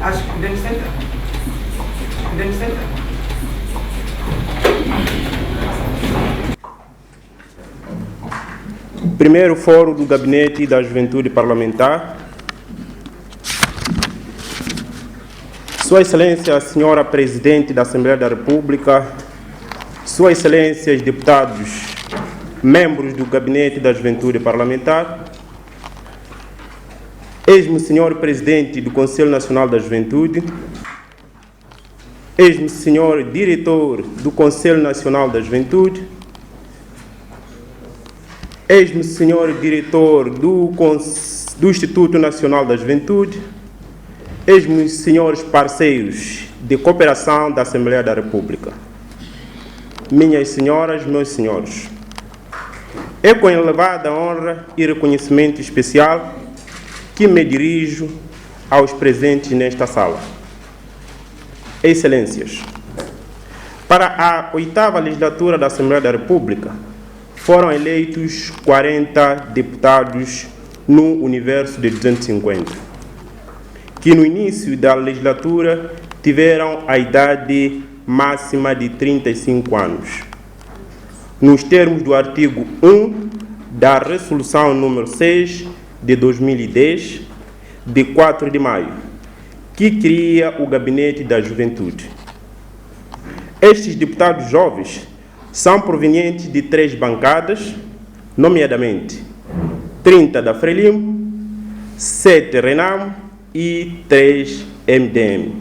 Acho que podemos sentar. Podemos sentar. Primeiro Fórum do Gabinete da Juventude Parlamentar. Sua Excelência, a Senhora Presidente da Assembleia da República, Sua Excelência, deputados, membros do Gabinete da Juventude Parlamentar, eis-me Senhor Presidente do Conselho Nacional da Juventude, eis-me Senhor Diretor do Conselho Nacional da Juventude, eis-me Senhor Diretor do Instituto Nacional da Juventude, eis-me senhores parceiros de cooperação da Assembleia da República. Minhas senhoras, meus senhores, é com elevada honra e reconhecimento especial que me dirijo aos presentes nesta sala. Excelências, para a 8ª legislatura da Assembleia da República, foram eleitos 40 deputados no universo de 250, que no início da legislatura tiveram a idade máxima de 35 anos, nos termos do artigo 1 da Resolução número 6 de 2010, de 4 de maio, que cria o Gabinete da Juventude. Estes deputados jovens são provenientes de 3 bancadas, nomeadamente 30 da Frelimo, 7 Renamo e 3 MDM.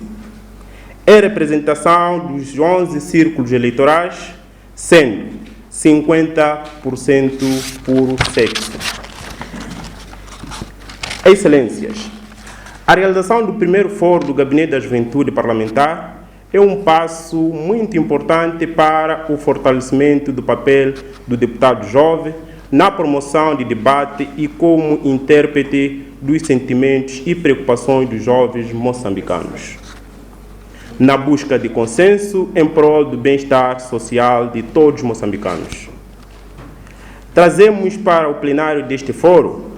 É representação dos 11 círculos eleitorais, sendo 50% por sexo. Excelências, a realização do primeiro Fórum do Gabinete da Juventude Parlamentar é um passo muito importante para o fortalecimento do papel do deputado jovem na promoção de debate e como intérprete dos sentimentos e preocupações dos jovens moçambicanos, na busca de consenso em prol do bem-estar social de todos os moçambicanos. Trazemos para o plenário deste fórum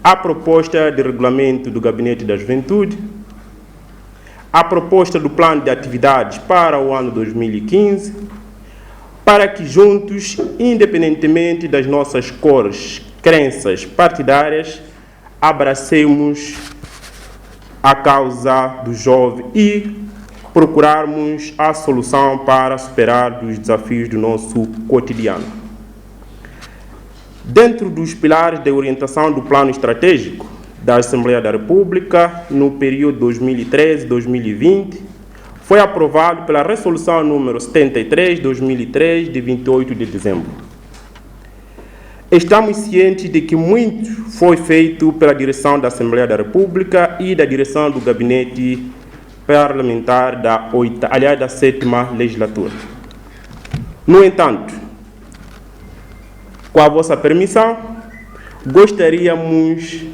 a proposta de regulamento do Gabinete da Juventude, a proposta do plano de atividades para o ano 2015, para que juntos, independentemente das nossas cores, crenças partidárias, abracemos a causa do jovem e procurarmos a solução para superar os desafios do nosso cotidiano. Dentro dos pilares de orientação do Plano Estratégico da Assembleia da República, no período 2013-2020, foi aprovado pela Resolução número 73/2003, de 28 de dezembro. Estamos cientes de que muito foi feito pela direção da Assembleia da República e da direção do Gabinete Parlamentar da 7ª legislatura. No entanto, com a vossa permissão, gostaríamos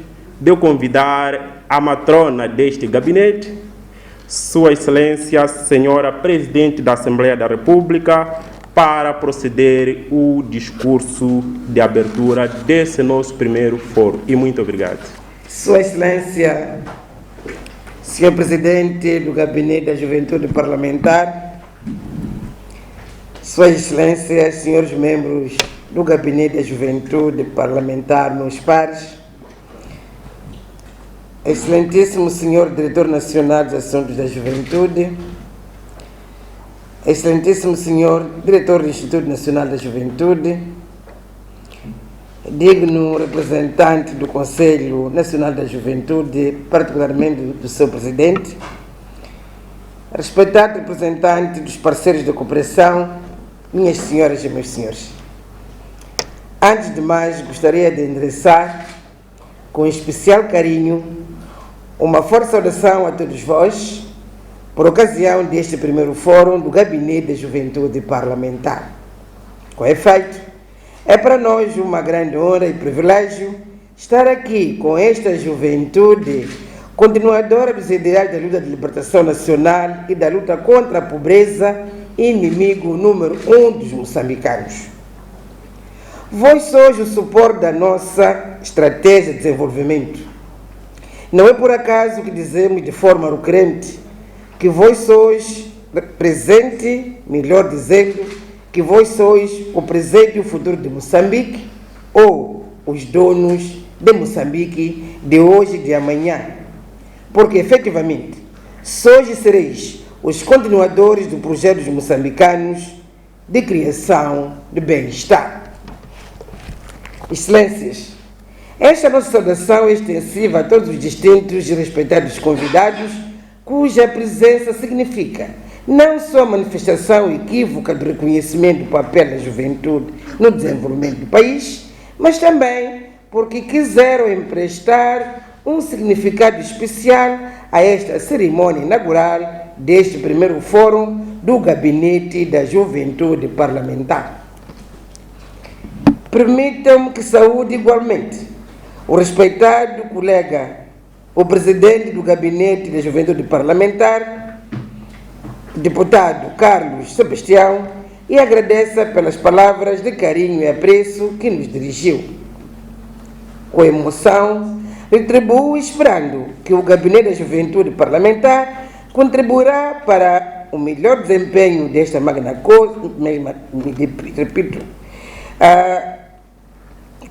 de convidar a matrona deste gabinete, Sua Excelência, Senhora Presidente da Assembleia da República, para proceder o discurso de abertura desse nosso primeiro fórum. E muito obrigado. Sua Excelência, Senhor Presidente do Gabinete da Juventude Parlamentar, Suas Excelências, senhores membros do Gabinete da Juventude Parlamentar, meus pares, Excelentíssimo Senhor Diretor Nacional dos Assuntos da Juventude, Excelentíssimo Senhor Diretor do Instituto Nacional da Juventude, digno representante do Conselho Nacional da Juventude, particularmente do seu Presidente, respeitado representante dos parceiros de cooperação, minhas senhoras e meus senhores. Antes de mais, gostaria de endereçar, com especial carinho, uma forte saudação a todos vós, por ocasião deste primeiro fórum do Gabinete da Juventude Parlamentar. Com efeito, é para nós uma grande honra e privilégio estar aqui com esta juventude continuadora dos ideais da luta de libertação nacional e da luta contra a pobreza, inimigo número 1 dos moçambicanos. Vós sois o suporte da nossa estratégia de desenvolvimento Não é por acaso que dizemos de forma recorrente que vós sois presente, melhor dizendo, que vós sois o presente e o futuro de Moçambique, ou os donos de Moçambique de hoje e de amanhã. Porque, efetivamente, sois e sereis os continuadores do projeto dos moçambicanos de criação de bem-estar. Excelências, esta nossa saudação é extensiva a todos os distintos e respeitados convidados, cuja presença significa não só a manifestação equívoca do reconhecimento do papel da juventude no desenvolvimento do país, mas também porque quiseram emprestar um significado especial a esta cerimônia inaugural deste primeiro fórum do Gabinete da Juventude Parlamentar. Permitam-me que saúde igualmente o respeitado colega, o presidente do Gabinete da Juventude Parlamentar, deputado Carlos Sebastião, e agradeça pelas palavras de carinho e apreço que nos dirigiu. Com emoção, retribuo esperando que o Gabinete da Juventude Parlamentar contribuirá para o melhor desempenho desta magna coisa, repito,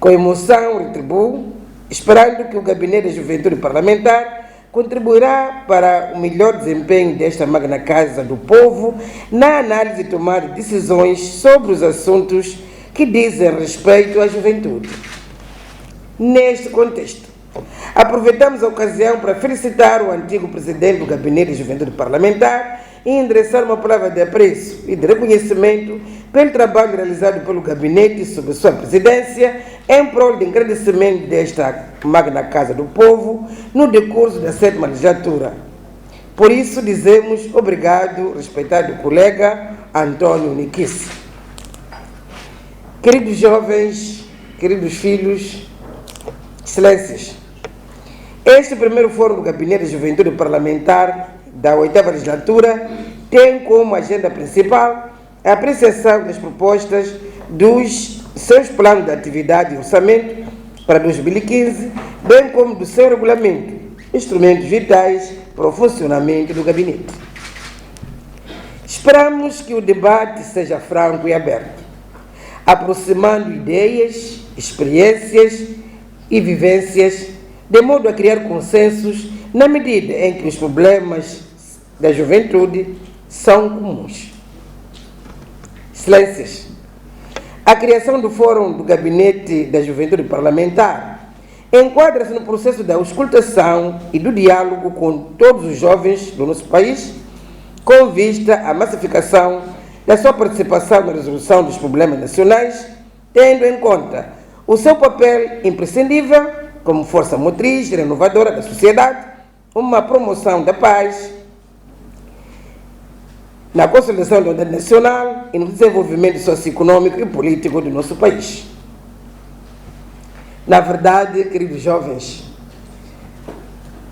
com emoção retribuo, esperando que o Gabinete da Juventude Parlamentar contribuirá para o melhor desempenho desta magna casa do povo na análise e tomada de decisões sobre os assuntos que dizem respeito à juventude. Neste contexto, aproveitamos a ocasião para felicitar o antigo presidente do Gabinete da Juventude Parlamentar e endereçar uma palavra de apreço e de reconhecimento pelo trabalho realizado pelo Gabinete sob sua presidência em prol de engrandecimento desta magna Casa do Povo no decurso da 7ª legislatura. Por isso dizemos obrigado, respeitado colega Antônio Niquice. Queridos jovens, queridos filhos, excelências, este primeiro fórum do Gabinete da Juventude Parlamentar da 8ª legislatura tem como agenda principal a apreciação das propostas dos seus planos de atividade e orçamento para 2015, bem como do seu regulamento, instrumentos vitais para o funcionamento do gabinete. Esperamos que o debate seja franco e aberto, aproximando ideias, experiências e vivências, de modo a criar consensos na medida em que os problemas da juventude são comuns. Excelências, a criação do Fórum do Gabinete da Juventude Parlamentar enquadra-se no processo da auscultação e do diálogo com todos os jovens do nosso país, com vista à massificação da sua participação na resolução dos problemas nacionais, tendo em conta o seu papel imprescindível como força motriz e renovadora da sociedade, uma promoção da paz, na consolidação da unidade nacional e no desenvolvimento socioeconômico e político do nosso país. Na verdade, queridos jovens,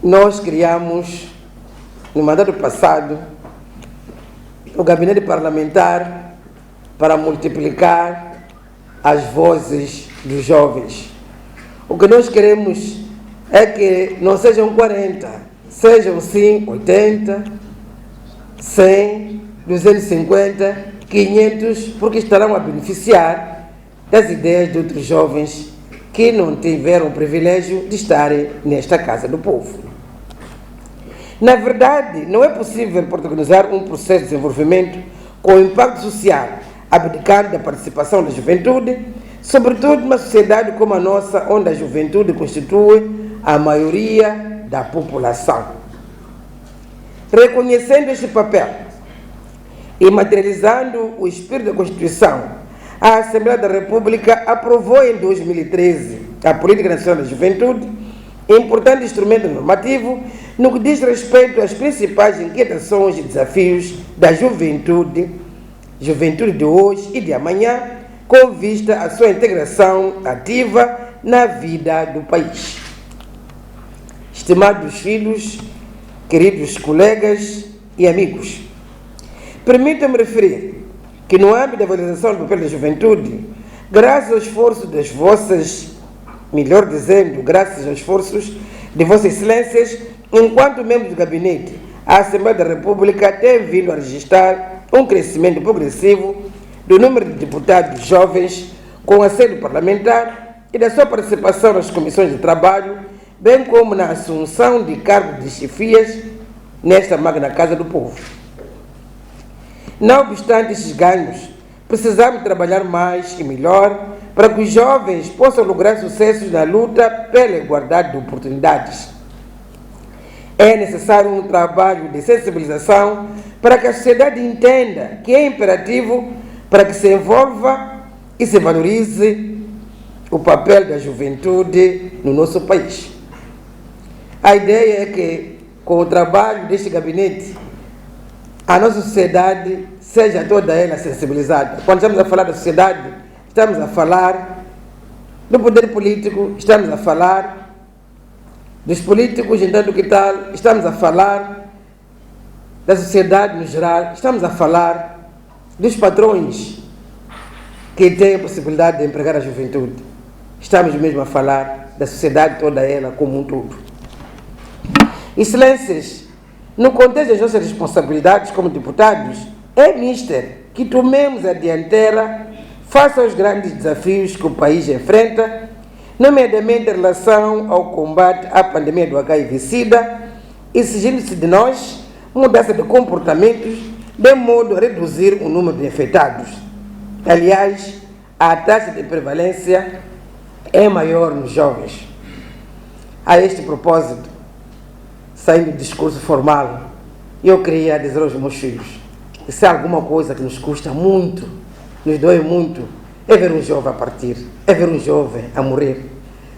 nós criamos, no mandato passado, o gabinete parlamentar para multiplicar as vozes dos jovens. O que nós queremos é que não sejam 40, sejam sim 80, 100, 250, 500, porque estarão a beneficiar das ideias de outros jovens que não tiveram o privilégio de estarem nesta Casa do Povo. Na verdade, não é possível protagonizar um processo de desenvolvimento com impacto social, abdicando da participação da juventude, sobretudo numa sociedade como a nossa, onde a juventude constitui a maioria da população. Reconhecendo este papel e materializando o espírito da Constituição, a Assembleia da República aprovou em 2013 a Política Nacional da Juventude, importante instrumento normativo no que diz respeito às principais inquietações e desafios da juventude de hoje e de amanhã, com vista à sua integração ativa na vida do país. Estimados filhos, queridos colegas e amigos, permitam-me referir que no âmbito da valorização do papel da juventude, graças ao esforço das vossas, melhor dizendo, graças aos esforços de Vossas Excelências, enquanto membro do gabinete, a Assembleia da República tem vindo a registrar um crescimento progressivo do número de deputados jovens com assento parlamentar e da sua participação nas comissões de trabalho, bem como na assunção de cargos de chefias nesta magna Casa do Povo. Não obstante estes ganhos, precisamos trabalhar mais e melhor para que os jovens possam lograr sucessos na luta pela igualdade de oportunidades. É necessário um trabalho de sensibilização para que a sociedade entenda que é imperativo para que se envolva e se valorize o papel da juventude no nosso país. A ideia é que, com o trabalho deste gabinete, a nossa sociedade seja toda ela sensibilizada. Quando estamos a falar da sociedade, estamos a falar do poder político, estamos a falar dos políticos, entanto que tal, estamos a falar da sociedade no geral, estamos a falar dos patrões que têm a possibilidade de empregar a juventude. Estamos mesmo a falar da sociedade toda ela como um todo. Excelências, no contexto das nossas responsabilidades como deputados, é mister que tomemos a dianteira face aos grandes desafios que o país enfrenta, nomeadamente em relação ao combate à pandemia do HIV-Sida, exigindo-se de nós mudança de comportamentos de modo a reduzir o número de infectados. Aliás, a taxa de prevalência é maior nos jovens. A este propósito, saindo do discurso formal, eu queria dizer aos meus filhos que se há alguma coisa que nos custa muito, nos dói muito, é ver um jovem a partir, é ver um jovem a morrer.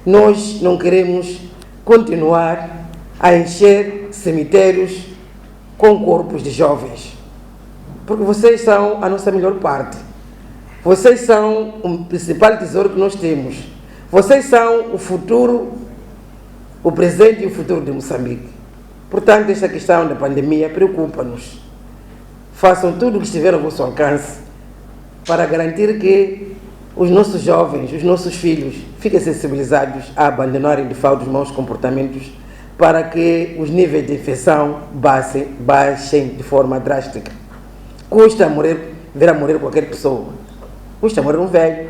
Nós não queremos continuar a encher cemitérios com corpos de jovens, porque vocês são a nossa melhor parte. Vocês são o principal tesouro que nós temos. Vocês são o futuro, o presente e o futuro de Moçambique. Portanto, esta questão da pandemia preocupa-nos. Façam tudo o que estiver ao vosso alcance para garantir que os nossos jovens, os nossos filhos, fiquem sensibilizados a abandonarem de fato os maus comportamentos para que os níveis de infecção baixem de forma drástica. Custa morrer, ver a morrer qualquer pessoa. Custa morrer um velho,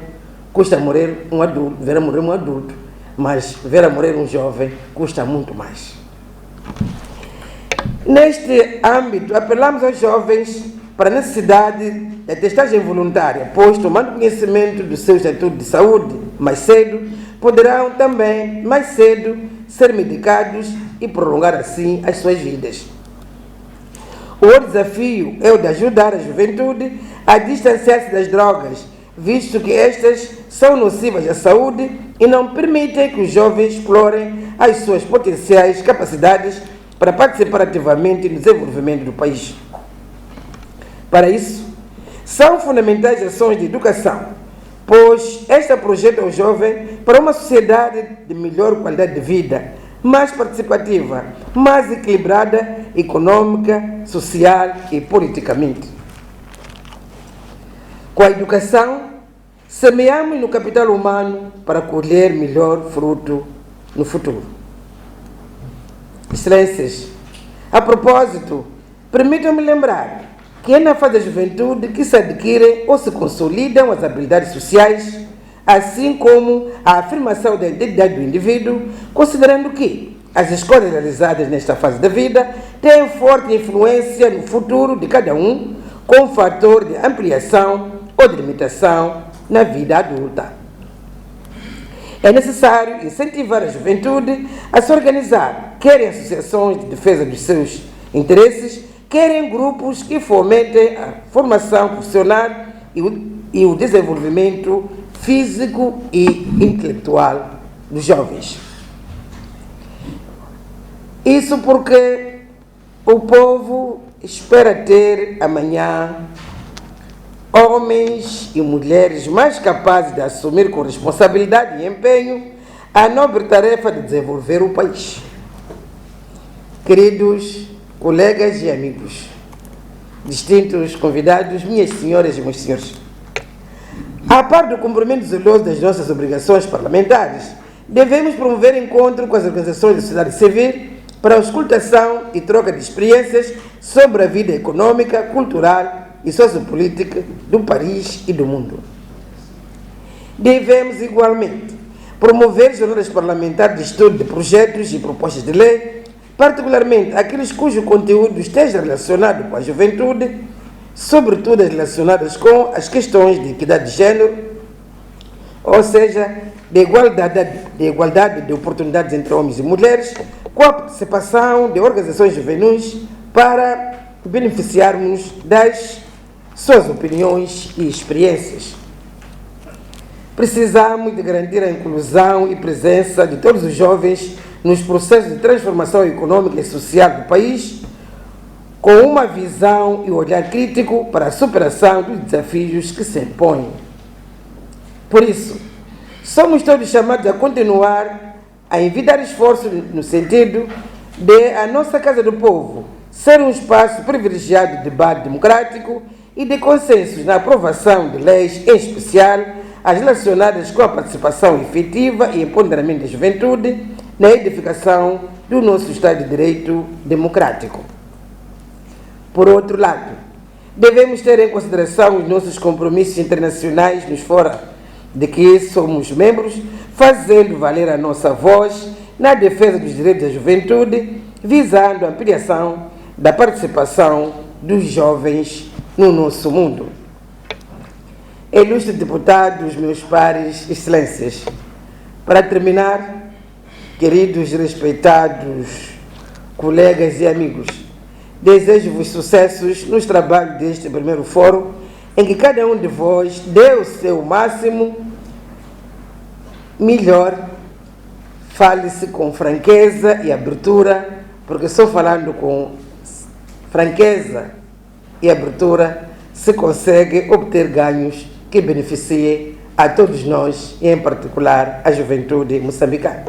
custa morrer um adulto, ver a morrer um adulto, mas ver a morrer um jovem custa muito mais. Neste âmbito, apelamos aos jovens para a necessidade da testagem voluntária, pois, tomando conhecimento do seu estatuto de saúde mais cedo, poderão também, mais cedo, ser medicados e prolongar assim as suas vidas. O outro desafio é o de ajudar a juventude a distanciar-se das drogas, visto que estas são nocivas à saúde e não permitem que os jovens explorem as suas potenciais capacidades para participar ativamente no desenvolvimento do país. Para isso, são fundamentais ações de educação, pois esta projeta o jovem para uma sociedade de melhor qualidade de vida, mais participativa, mais equilibrada, econômica, social e politicamente. Com a educação, semeamos no capital humano para colher melhor fruto no futuro. Excelências, a propósito, permitam-me lembrar que é na fase da juventude que se adquirem ou se consolidam as habilidades sociais, assim como a afirmação da identidade do indivíduo, considerando que as escolhas realizadas nesta fase da vida têm forte influência no futuro de cada um, com um fator de ampliação ou de limitação na vida adulta. É necessário incentivar a juventude a se organizar, quer em associações de defesa dos seus interesses, quer em grupos que fomentem a formação profissional e o desenvolvimento físico e intelectual dos jovens. Isso porque o povo espera ter amanhã homens e mulheres mais capazes de assumir com responsabilidade e empenho a nobre tarefa de desenvolver o país. Queridos colegas e amigos, distintos convidados, minhas senhoras e meus senhores, a par do cumprimento zeloso das nossas obrigações parlamentares, devemos promover encontro com as organizações da sociedade civil para a auscultação e troca de experiências sobre a vida econômica, cultural e sociopolítica do país e do mundo. Devemos, igualmente, promover jornadas parlamentares de estudo de projetos e propostas de lei, particularmente aqueles cujo conteúdo esteja relacionado com a juventude, sobretudo as relacionadas com as questões de equidade de género, ou seja, de igualdade de oportunidades entre homens e mulheres, com a participação de organizações juvenis para beneficiarmos das suas opiniões e experiências. Precisamos de garantir a inclusão e presença de todos os jovens nos processos de transformação econômica e social do país, com uma visão e olhar crítico para a superação dos desafios que se impõem. Por isso, somos todos chamados a continuar a envidar esforços no sentido de a nossa Casa do Povo ser um espaço privilegiado de debate democrático e de consensos na aprovação de leis, em especial as relacionadas com a participação efetiva e empoderamento da juventude na edificação do nosso Estado de Direito democrático. Por outro lado, devemos ter em consideração os nossos compromissos internacionais nos fora de que somos membros, fazendo valer a nossa voz na defesa dos direitos da juventude, visando a ampliação da participação dos jovens no nosso mundo. Ilustres deputados, meus pares, excelências, para terminar, queridos e respeitados colegas e amigos, desejo-vos sucessos nos trabalhos deste primeiro fórum, em que cada um de vós dê o seu máximo, melhor, fale-se com franqueza e abertura, porque só falando com franqueza e abertura se consegue obter ganhos que beneficiem a todos nós, e em particular a juventude moçambicana.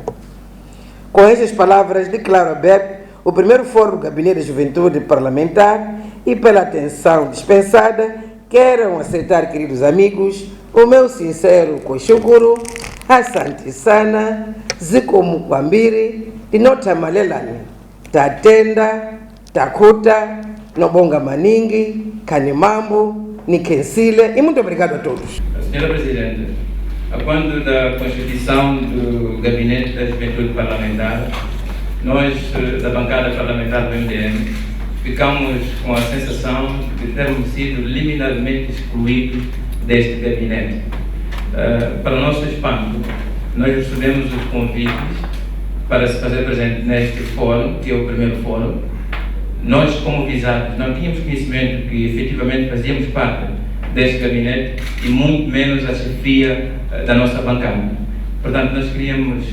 Com estas palavras, declaro aberto o primeiro Fórum do Gabinete da Juventude Parlamentar e, pela atenção dispensada, quero aceitar, queridos amigos, o meu sincero Koshukuru, Asante Sana, Zikomu Kwambiri, Dinota Malelani, Tatenda, Takuta, Nobonga Maningi, Kanimambo, Nikensile, e muito obrigado a todos. Senhora Presidente, a quando da constituição do Gabinete da Juventude Parlamentar, nós, da bancada parlamentar do MDM, ficamos com a sensação de termos sido liminarmente excluídos deste gabinete. Para o nosso espanto, nós recebemos os convites para se fazer presente neste fórum, que é o primeiro fórum. Nós, como visados, não tínhamos conhecimento que efetivamente fazíamos parte deste gabinete e muito menos a chefia da nossa bancada. Portanto, nós queríamos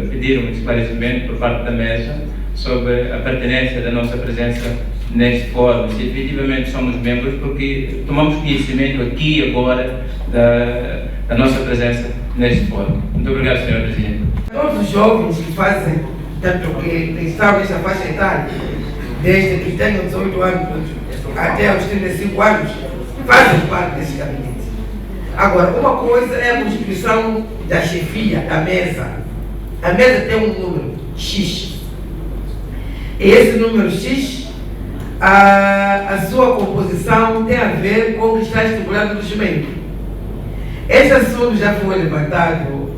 pedir um esclarecimento por parte da mesa sobre a pertinência da nossa presença neste fórum, se efetivamente somos membros, porque tomamos conhecimento aqui e agora da nossa presença neste fórum. Muito obrigado, Sr. Presidente. Todos os jovens que fazem, tanto que estão nesta faixa etária, desde que tenham 18 anos até os 35 anos, fazem parte desse gabinete. Agora, uma coisa é a constituição da chefia, da mesa. A mesa tem um número X. E esse número X, a sua composição tem a ver com o que está estipulado no regimento. Esse assunto já foi levantado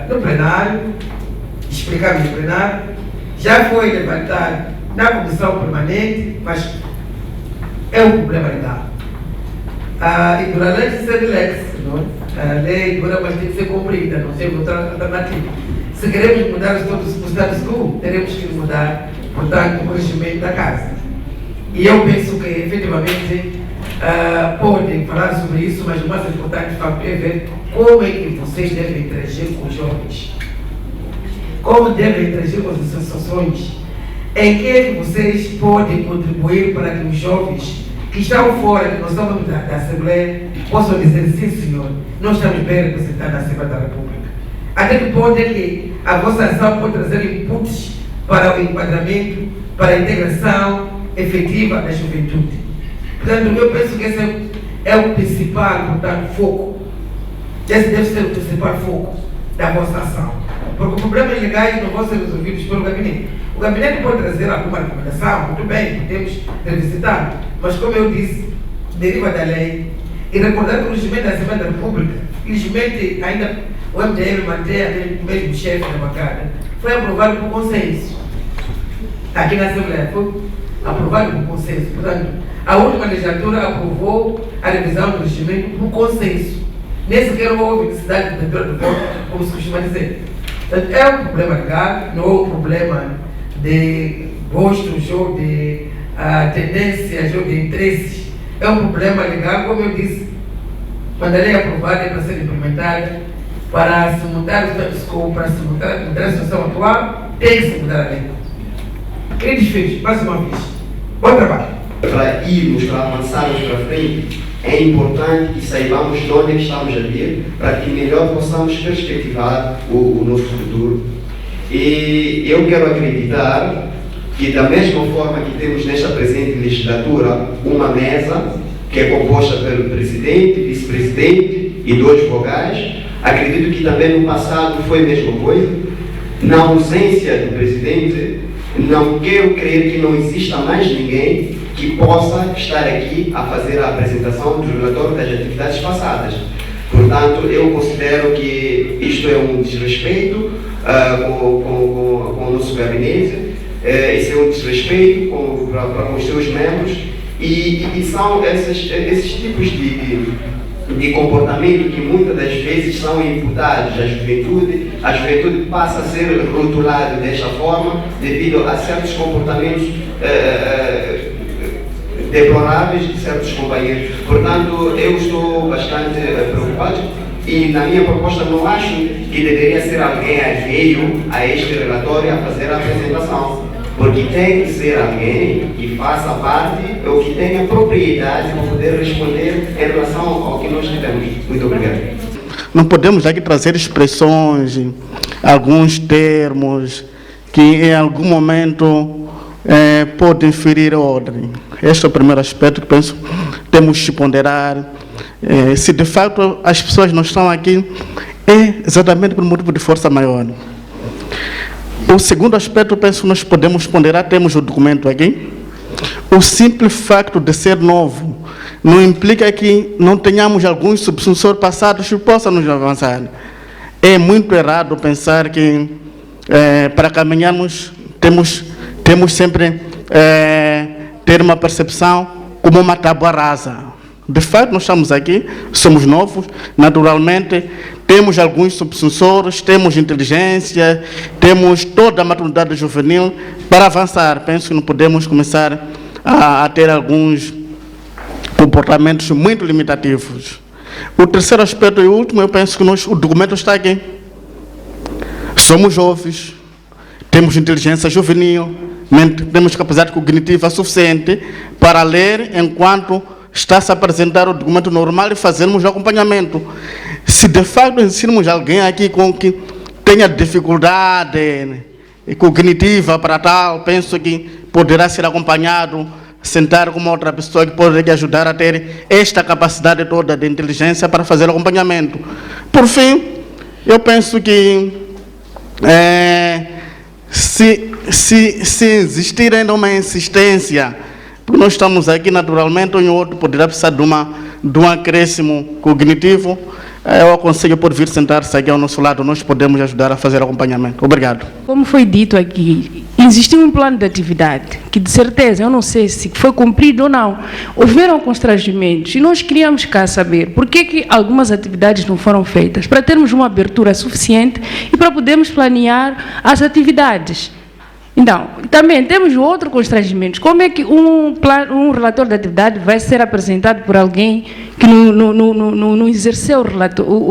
no plenário, explicado no plenário, já foi levantado na comissão permanente, mas é um problema legal. E por além de ser lex, a lei dura, mas tem que ser cumprida, não tem outra alternativa. Se queremos mudar o status quo, teremos que mudar, portanto, o regimento da casa. E eu penso que, efetivamente, podem falar sobre isso, mas o mais importante é ver como é que vocês devem interagir com os jovens. Como devem interagir com as associações. Em que é que vocês podem contribuir para que os jovens que estão fora, que não estão da Assembleia, possam dizer, sim senhor, nós estamos bem representados na Assembleia da República. Até que ponto é que a vossa ação pode trazer inputs para o enquadramento, para a integração efetiva da juventude. Portanto, eu penso que esse é o principal, portanto, foco. Esse deve ser o principal foco. da vossa ação. Porque os problemas legais não vão ser resolvidos pelo gabinete. O gabinete pode trazer alguma recomendação, muito bem, podemos revisitar, mas como eu disse, deriva da lei. E recordar que o regimento da Assembleia da República, felizmente ainda o MDM mantém aquele mesmo chefe da bancada, foi aprovado por consenso. Aqui na Assembleia foi aprovado por consenso. Portanto, a última legislatura aprovou a revisão do regimento por consenso. Nem sequer houve necessidade de leitura do voto, como se costuma dizer. Portanto, é um problema legal, não é um problema de gostos ou de tendências ou de interesses. É um problema legal, como eu disse, quando a lei é aprovada é para ser implementada, para se mudar o status quo, para se mudar a situação atual, tem que se mudar a lei. Queridos filhos, mais uma vez, bom trabalho. Para irmos, para avançarmos para frente, é importante que saibamos de onde é que estamos a vir, para que melhor possamos perspectivar o nosso futuro. E eu quero acreditar que, da mesma forma que temos nesta presente legislatura uma mesa que é composta pelo presidente, vice-presidente e 2 vogais, acredito que também no passado foi a mesma coisa. Na ausência do presidente, não quero crer que não exista mais ninguém que possa estar aqui a fazer a apresentação do relatório das atividades passadas. Portanto, eu considero que isto é um desrespeito com o nosso gabinete, esse é um desrespeito para os seus membros, e são esses tipos de comportamento que muitas das vezes são imputados à juventude. A juventude passa a ser rotulada desta forma devido a certos comportamentos deploráveis de certos companheiros. Portanto, eu estou bastante preocupado e na minha proposta não acho que deveria ser alguém alheio a este relatório a fazer a apresentação, porque tem que ser alguém que faça parte ou que tenha propriedade para poder responder em relação ao que nós tivemos. Muito obrigado. Não podemos aqui trazer expressões, alguns termos que em algum momento podem ferir a ordem. Este é o primeiro aspecto que penso temos que ponderar. Se de fato as pessoas não estão aqui, é exatamente por motivo de força maior. O segundo aspecto, penso que nós podemos ponderar, temos o documento aqui. O simples facto de ser novo não implica que não tenhamos alguns subsucessores passados que possam nos avançar. É muito errado pensar que para caminharmos temos sempre ter uma percepção como uma tábua rasa. De fato, nós estamos aqui, somos novos, naturalmente, temos alguns subsucessores, temos inteligência, temos toda a maturidade juvenil para avançar. Penso que não podemos começar a ter alguns comportamentos muito limitativos. O terceiro aspecto e último, eu penso que o documento está aqui. Somos jovens, temos inteligência juvenil, temos capacidade cognitiva suficiente para ler enquanto está-se a apresentar o documento normal e fazermos o acompanhamento. Se de fato existirmos alguém aqui com que tenha dificuldade cognitiva para tal, penso que poderá ser acompanhado, sentar com uma outra pessoa que pode ajudar a ter esta capacidade toda de inteligência para fazer o acompanhamento. Por fim, eu penso que se existir ainda uma insistência, porque nós estamos aqui, naturalmente, um ou outro poderá precisar de um acréscimo cognitivo, eu aconselho por vir sentar-se aqui ao nosso lado, nós podemos ajudar a fazer acompanhamento. Obrigado. Como foi dito aqui, existiu um plano de atividade que, de certeza, eu não sei se foi cumprido ou não. Houveram constrangimentos e nós queríamos cá saber por que algumas atividades não foram feitas, para termos uma abertura suficiente e para podermos planear as atividades. Então, também temos outro constrangimento. Como é que um relatório de atividade vai ser apresentado por alguém que não exerceu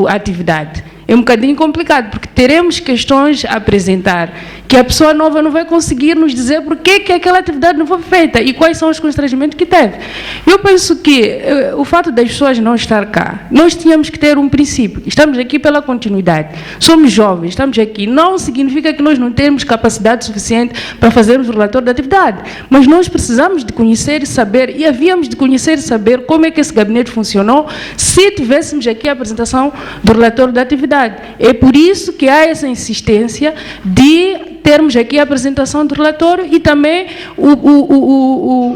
a atividade? É um bocadinho complicado, porque teremos questões a apresentar, que porque a pessoa nova não vai conseguir nos dizer por que aquela atividade não foi feita e quais são os constrangimentos que teve. Eu penso que o fato das pessoas não estar cá, nós tínhamos que ter um princípio. Estamos aqui pela continuidade. Somos jovens, estamos aqui. Não significa que nós não temos capacidade suficiente para fazermos o relatório da atividade, mas nós precisamos de conhecer e saber, e havíamos de conhecer e saber como é que esse gabinete funcionou se tivéssemos aqui a apresentação do relatório da atividade. É por isso que há essa insistência de termos aqui a apresentação do relatório e também o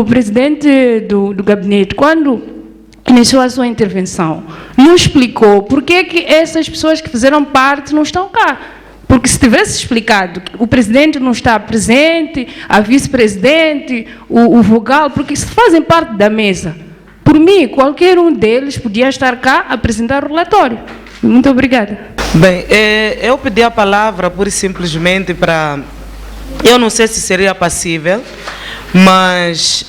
presidente do gabinete, quando iniciou a sua intervenção, nos explicou por que essas pessoas que fizeram parte não estão cá. Porque se tivesse explicado que o presidente não está presente, a vice-presidente, o vogal, porque se fazem parte da mesa, por mim, qualquer um deles podia estar cá a apresentar o relatório. Muito obrigada. Bem, eu pedi a palavra pura e simplesmente para... Eu não sei se seria passível, mas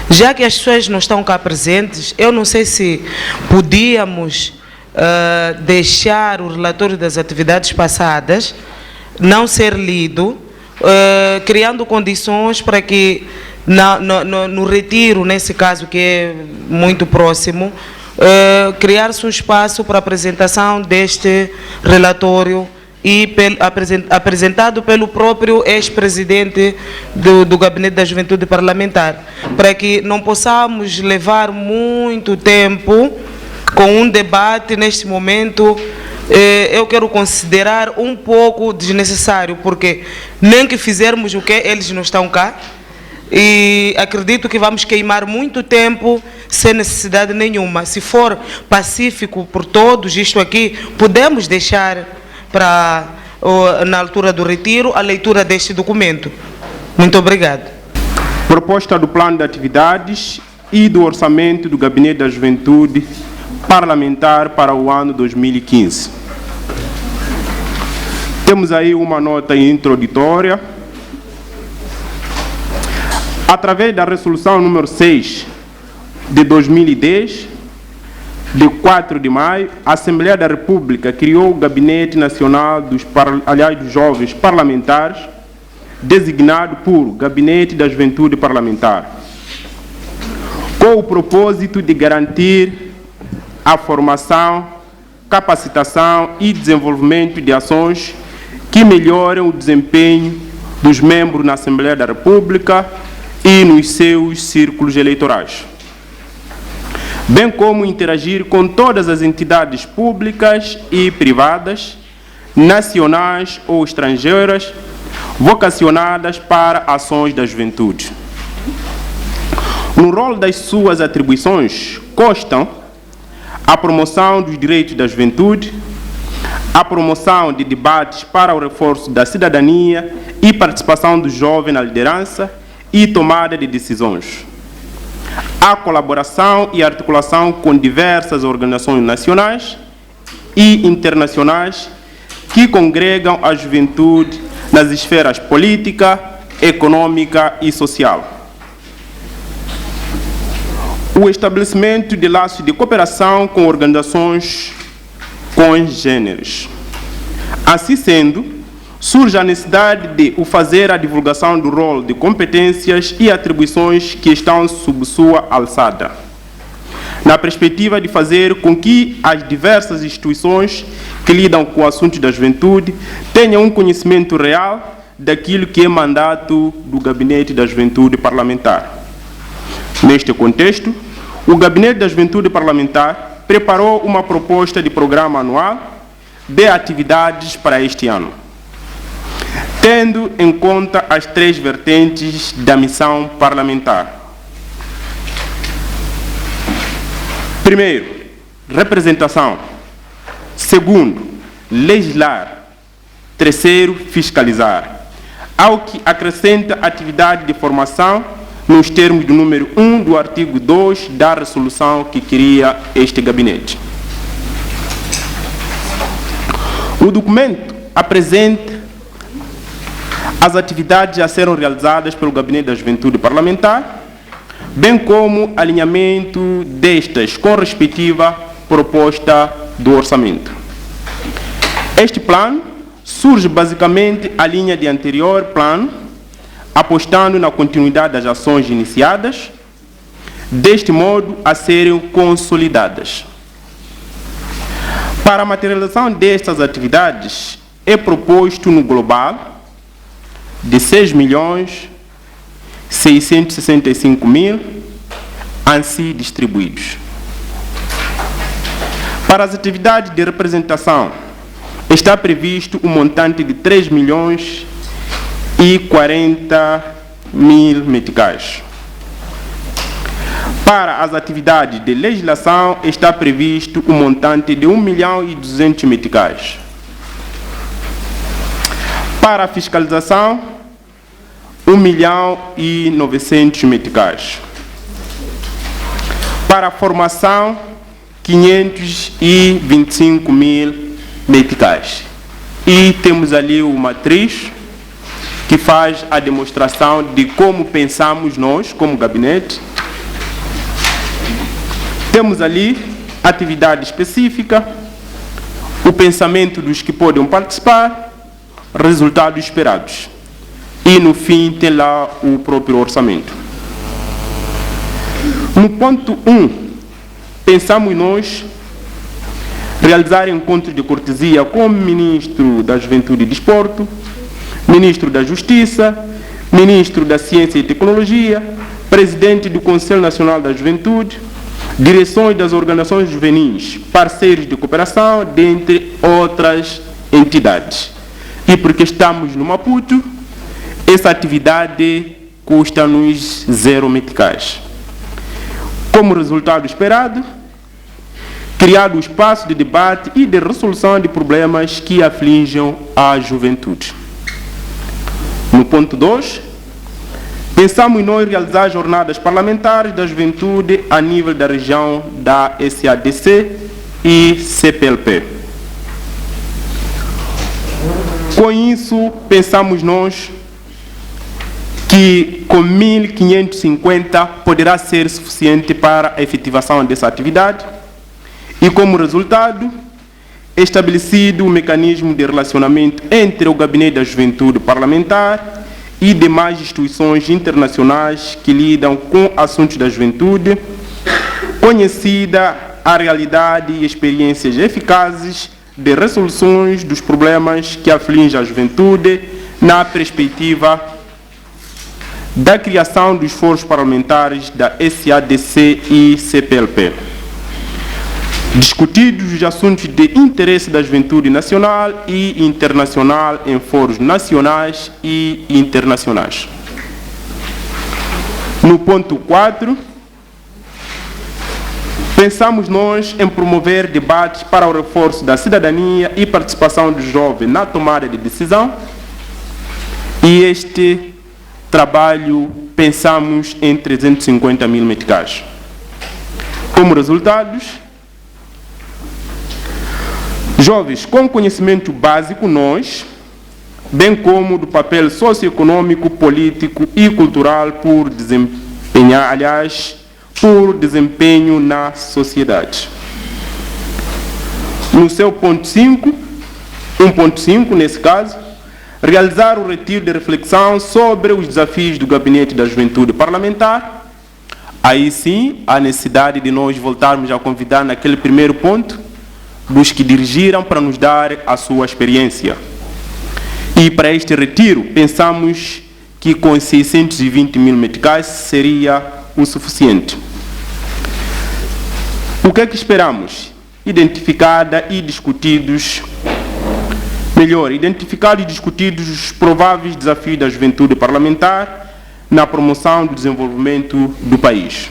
já que as pessoas não estão cá presentes, eu não sei se podíamos deixar o relatório das atividades passadas não ser lido, criando condições para que no retiro, nesse caso que é muito próximo, criar-se um espaço para a apresentação deste relatório e apresentado pelo próprio ex-presidente do Gabinete da Juventude Parlamentar, para que não possamos levar muito tempo com um debate neste momento. Eu quero considerar um pouco desnecessário, porque nem que fizermos o que eles não estão cá, e acredito que vamos queimar muito tempo sem necessidade nenhuma. Se for pacífico por todos, isto aqui, podemos deixar para, na altura do retiro, a leitura deste documento. Muito obrigado. Proposta do plano de atividades e do orçamento do Gabinete da Juventude Parlamentar para o ano 2015. Temos aí uma nota introdutória. Através da resolução número 6 de 2010, de 4 de maio, a Assembleia da República criou o Gabinete Nacional dos Jovens Parlamentares, designado por Gabinete da Juventude Parlamentar, com o propósito de garantir a formação, capacitação e desenvolvimento de ações que melhoram o desempenho dos membros na Assembleia da República e nos seus círculos eleitorais, bem como interagir com todas as entidades públicas e privadas, nacionais ou estrangeiras, vocacionadas para ações da juventude. No rol das suas atribuições constam a promoção dos direitos da juventude, a promoção de debates para o reforço da cidadania e participação do jovem na liderança e tomada de decisões, a colaboração e articulação com diversas organizações nacionais e internacionais que congregam a juventude nas esferas política, econômica e social. O estabelecimento de laços de cooperação com organizações congêneres. Assim sendo, surge a necessidade de fazer a divulgação do rol de competências e atribuições que estão sob sua alçada, na perspectiva de fazer com que as diversas instituições que lidam com o assunto da juventude tenham um conhecimento real daquilo que é mandato do Gabinete da Juventude Parlamentar. Neste contexto, o Gabinete da Juventude Parlamentar preparou uma proposta de programa anual de atividades para este ano, tendo em conta as 3 vertentes da missão parlamentar. Primeiro, representação. Segundo, legislar. Terceiro, fiscalizar. Ao que acrescenta atividade de formação nos termos do número 1 do artigo 2 da resolução que cria este gabinete. O documento apresenta as atividades a serem realizadas pelo Gabinete da Juventude Parlamentar, bem como alinhamento destas com a respectiva proposta do orçamento. Este plano surge basicamente a linha de anterior plano, apostando na continuidade das ações iniciadas, deste modo a serem consolidadas. Para a materialização destas atividades, é proposto no global de 6.665.000 ANSI distribuídos. Para as atividades de representação, está previsto um montante de 3.040.000 meticais. Para as atividades de legislação, está previsto um montante de 1.200.000 meticais. Para a fiscalização, 1.900.000 meticais. Para a formação, 525.000 meticais. E temos ali uma matriz que faz a demonstração de como pensamos nós, como gabinete. Temos ali atividade específica, o pensamento dos que podem participar, resultados esperados. E no fim tem lá o próprio orçamento. No ponto 1, pensamos nós realizar encontros de cortesia com o Ministro da Juventude e Desporto, Ministro da Justiça, Ministro da Ciência e Tecnologia, Presidente do Conselho Nacional da Juventude, direções das organizações juvenis, parceiros de cooperação, dentre outras entidades. E porque estamos no Maputo, essa atividade custa-nos 0 meticais. Como resultado esperado, criado um espaço de debate e de resolução de problemas que afligem a juventude. No ponto 2, pensamos em nós realizar jornadas parlamentares da juventude a nível da região da SADC e CPLP. Com isso, pensamos nós que com 1.550 poderá ser suficiente para a efetivação dessa atividade e, como resultado, estabelecido um mecanismo de relacionamento entre o Gabinete da Juventude Parlamentar e demais instituições internacionais que lidam com assuntos da juventude, conhecida a realidade e experiências eficazes de resoluções dos problemas que afligem a juventude na perspectiva da criação dos foros parlamentares da SADC e CPLP. Discutidos os assuntos de interesse da juventude nacional e internacional em foros nacionais e internacionais. No ponto 4, pensamos nós em promover debates para o reforço da cidadania e participação do jovem na tomada de decisão, e este trabalho pensamos em 350.000 meticais. Como resultados, jovens com conhecimento básico nós, bem como do papel socioeconômico, político e cultural por desempenho na sociedade. No seu ponto 5, 1.5 nesse caso, realizar o retiro de reflexão sobre os desafios do Gabinete da Juventude Parlamentar. Aí sim, há necessidade de nós voltarmos a convidar naquele primeiro ponto dos que dirigiram para nos dar a sua experiência. E para este retiro, pensamos que com 620.000 meticais seria o suficiente. O que é que esperamos? Identificados e discutidos os prováveis desafios da juventude parlamentar na promoção do desenvolvimento do país.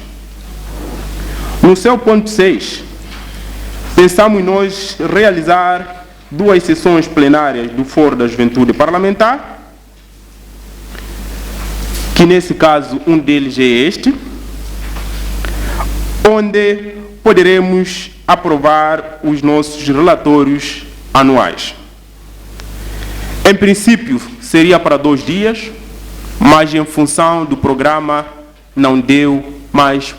No seu ponto 6, pensamos em nós realizar 2 sessões plenárias do Fórum da Juventude Parlamentar, que nesse caso um deles é este, onde poderemos aprovar os nossos relatórios anuais. Em princípio, seria para 2 dias, mas em função do programa não deu, mas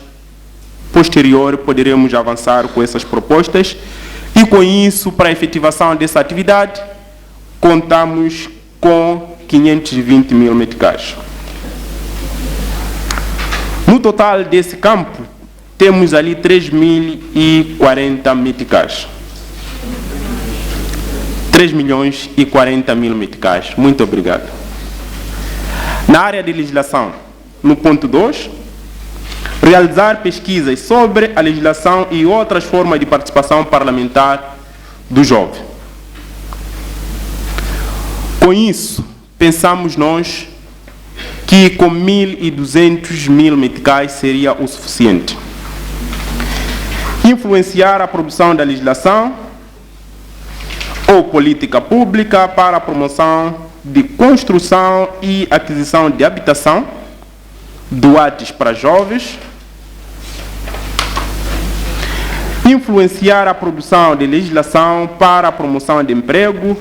posterior poderemos avançar com essas propostas e com isso, para a efetivação dessa atividade, contamos com 520 mil meticais. No total desse campo, temos ali 3.040 meticais. 3.040.000 meticais. Muito obrigado. Na área de legislação, no ponto 2, realizar pesquisas sobre a legislação e outras formas de participação parlamentar do jovem. Com isso, pensamos nós que com 1.200.000 meticais seria o suficiente. Influenciar a produção da legislação ou política pública para a promoção de construção e aquisição de habitação, doates para jovens. Influenciar a produção de legislação para a promoção de emprego,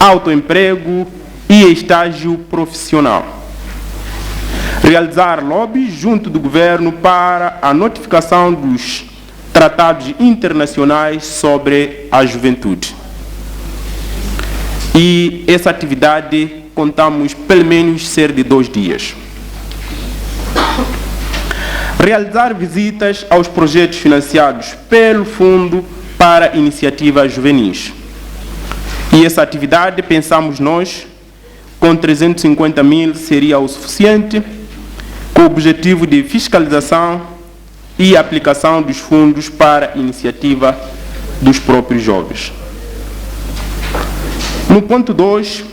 autoemprego e estágio profissional. Realizar lobby junto do governo para a notificação dos tratados internacionais sobre a juventude. E essa atividade contamos pelo menos ser de 2 dias. Realizar visitas aos projetos financiados pelo Fundo para Iniciativas Juvenis. E essa atividade, pensamos nós, com 350 mil seria o suficiente, com o objetivo de fiscalização e aplicação dos fundos para a iniciativa dos próprios jovens. No ponto 2,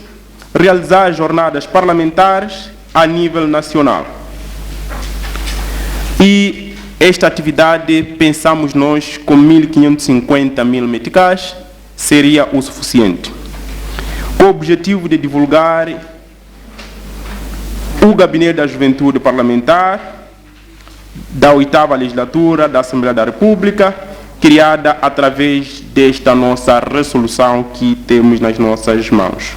realizar jornadas parlamentares a nível nacional. E esta atividade, pensamos nós, com 1.550 mil meticais, seria o suficiente. Com o objetivo de divulgar o Gabinete da Juventude Parlamentar da 8ª Legislatura da Assembleia da República, criada através desta nossa resolução que temos nas nossas mãos.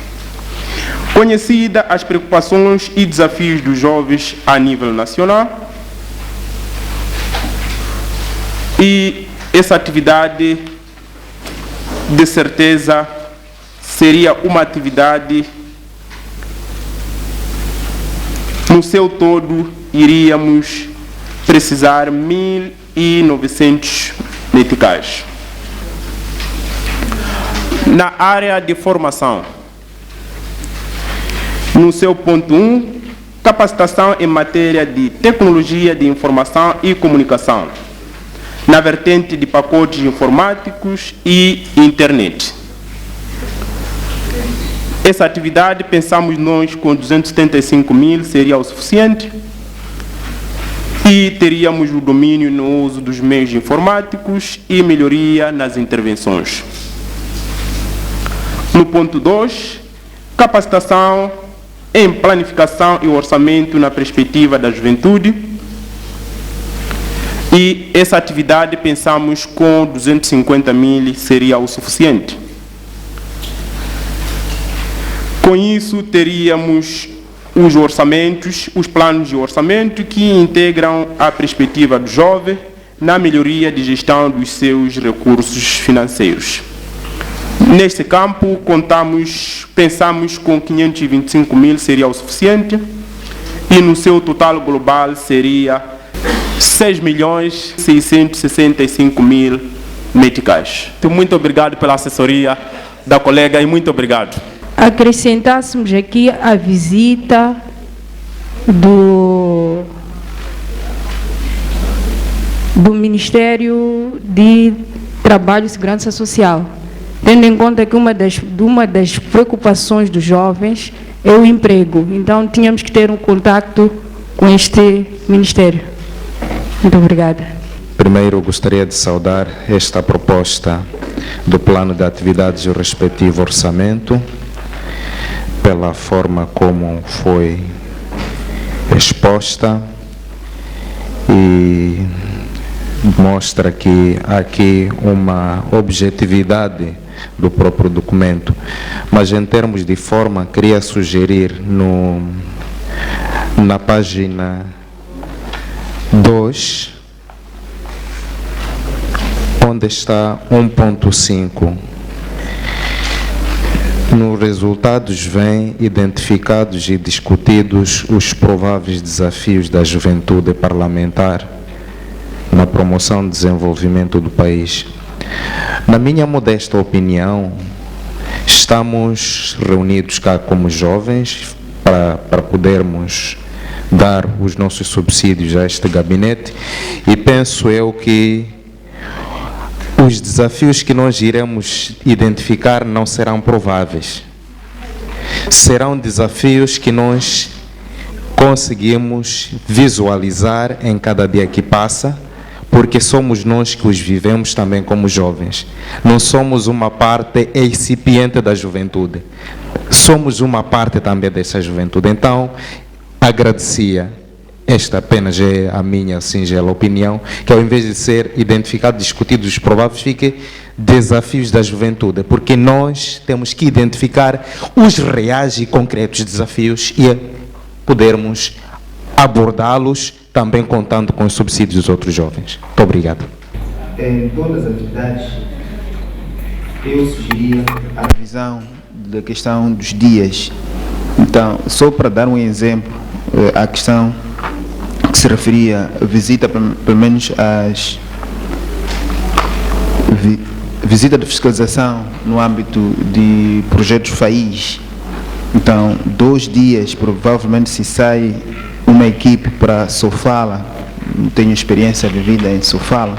Conhecida as preocupações e desafios dos jovens a nível nacional, e essa atividade, de certeza, seria uma atividade, no seu todo, iríamos precisar 1.900 meticais. Na área de formação, no seu ponto 1, capacitação em matéria de tecnologia de informação e comunicação, na vertente de pacotes informáticos e internet. Essa atividade, pensamos nós, com 275 mil seria o suficiente, e teríamos o domínio no uso dos meios informáticos e melhoria nas intervenções. No ponto 2, capacitação em planificação e orçamento na perspectiva da juventude. E essa atividade, pensamos, com 250 mil seria o suficiente. Com isso, teríamos os orçamentos, os planos de orçamento que integram a perspectiva do jovem na melhoria de gestão dos seus recursos financeiros. Neste campo, pensamos com 525 mil seria o suficiente, e no seu total global seria 6.665.000 meticais. Muito obrigado pela assessoria da colega e muito obrigado. Acrescentássemos aqui a visita do Ministério de Trabalho e Segurança Social, tendo em conta que uma das preocupações dos jovens é o emprego. Então, tínhamos que ter um contato com este Ministério. Muito obrigada. Primeiro, gostaria de saudar esta proposta do plano de atividades e o respectivo orçamento, pela forma como foi exposta, e mostra que há aqui uma objetividade do próprio documento. Mas em termos de forma, queria sugerir na página 2, onde está 1.5, Nos resultados vêm identificados e discutidos os prováveis desafios da juventude parlamentar na promoção do desenvolvimento do país. Na minha modesta opinião, estamos reunidos cá como jovens para podermos dar os nossos subsídios a este gabinete e penso eu que os desafios que nós iremos identificar não serão prováveis. Serão desafios que nós conseguimos visualizar em cada dia que passa, porque somos nós que os vivemos também como jovens. Não somos uma parte incipiente da juventude. Somos uma parte também dessa juventude. Então, agradecia. Esta apenas é a minha singela opinião, que ao invés de ser identificado, discutido os prováveis, fique desafios da juventude, porque nós temos que identificar os reais e concretos desafios e podermos abordá-los também contando com os subsídios dos outros jovens. Muito obrigado. Em todas as atividades, eu sugeria a revisão da questão dos dias. Então, só para dar um exemplo, a questão que se referia a visita, pelo menos visita de fiscalização no âmbito de projetos FAIs. Então, 2 dias, provavelmente se sai uma equipe para Sofala, tenho experiência vivida em Sofala,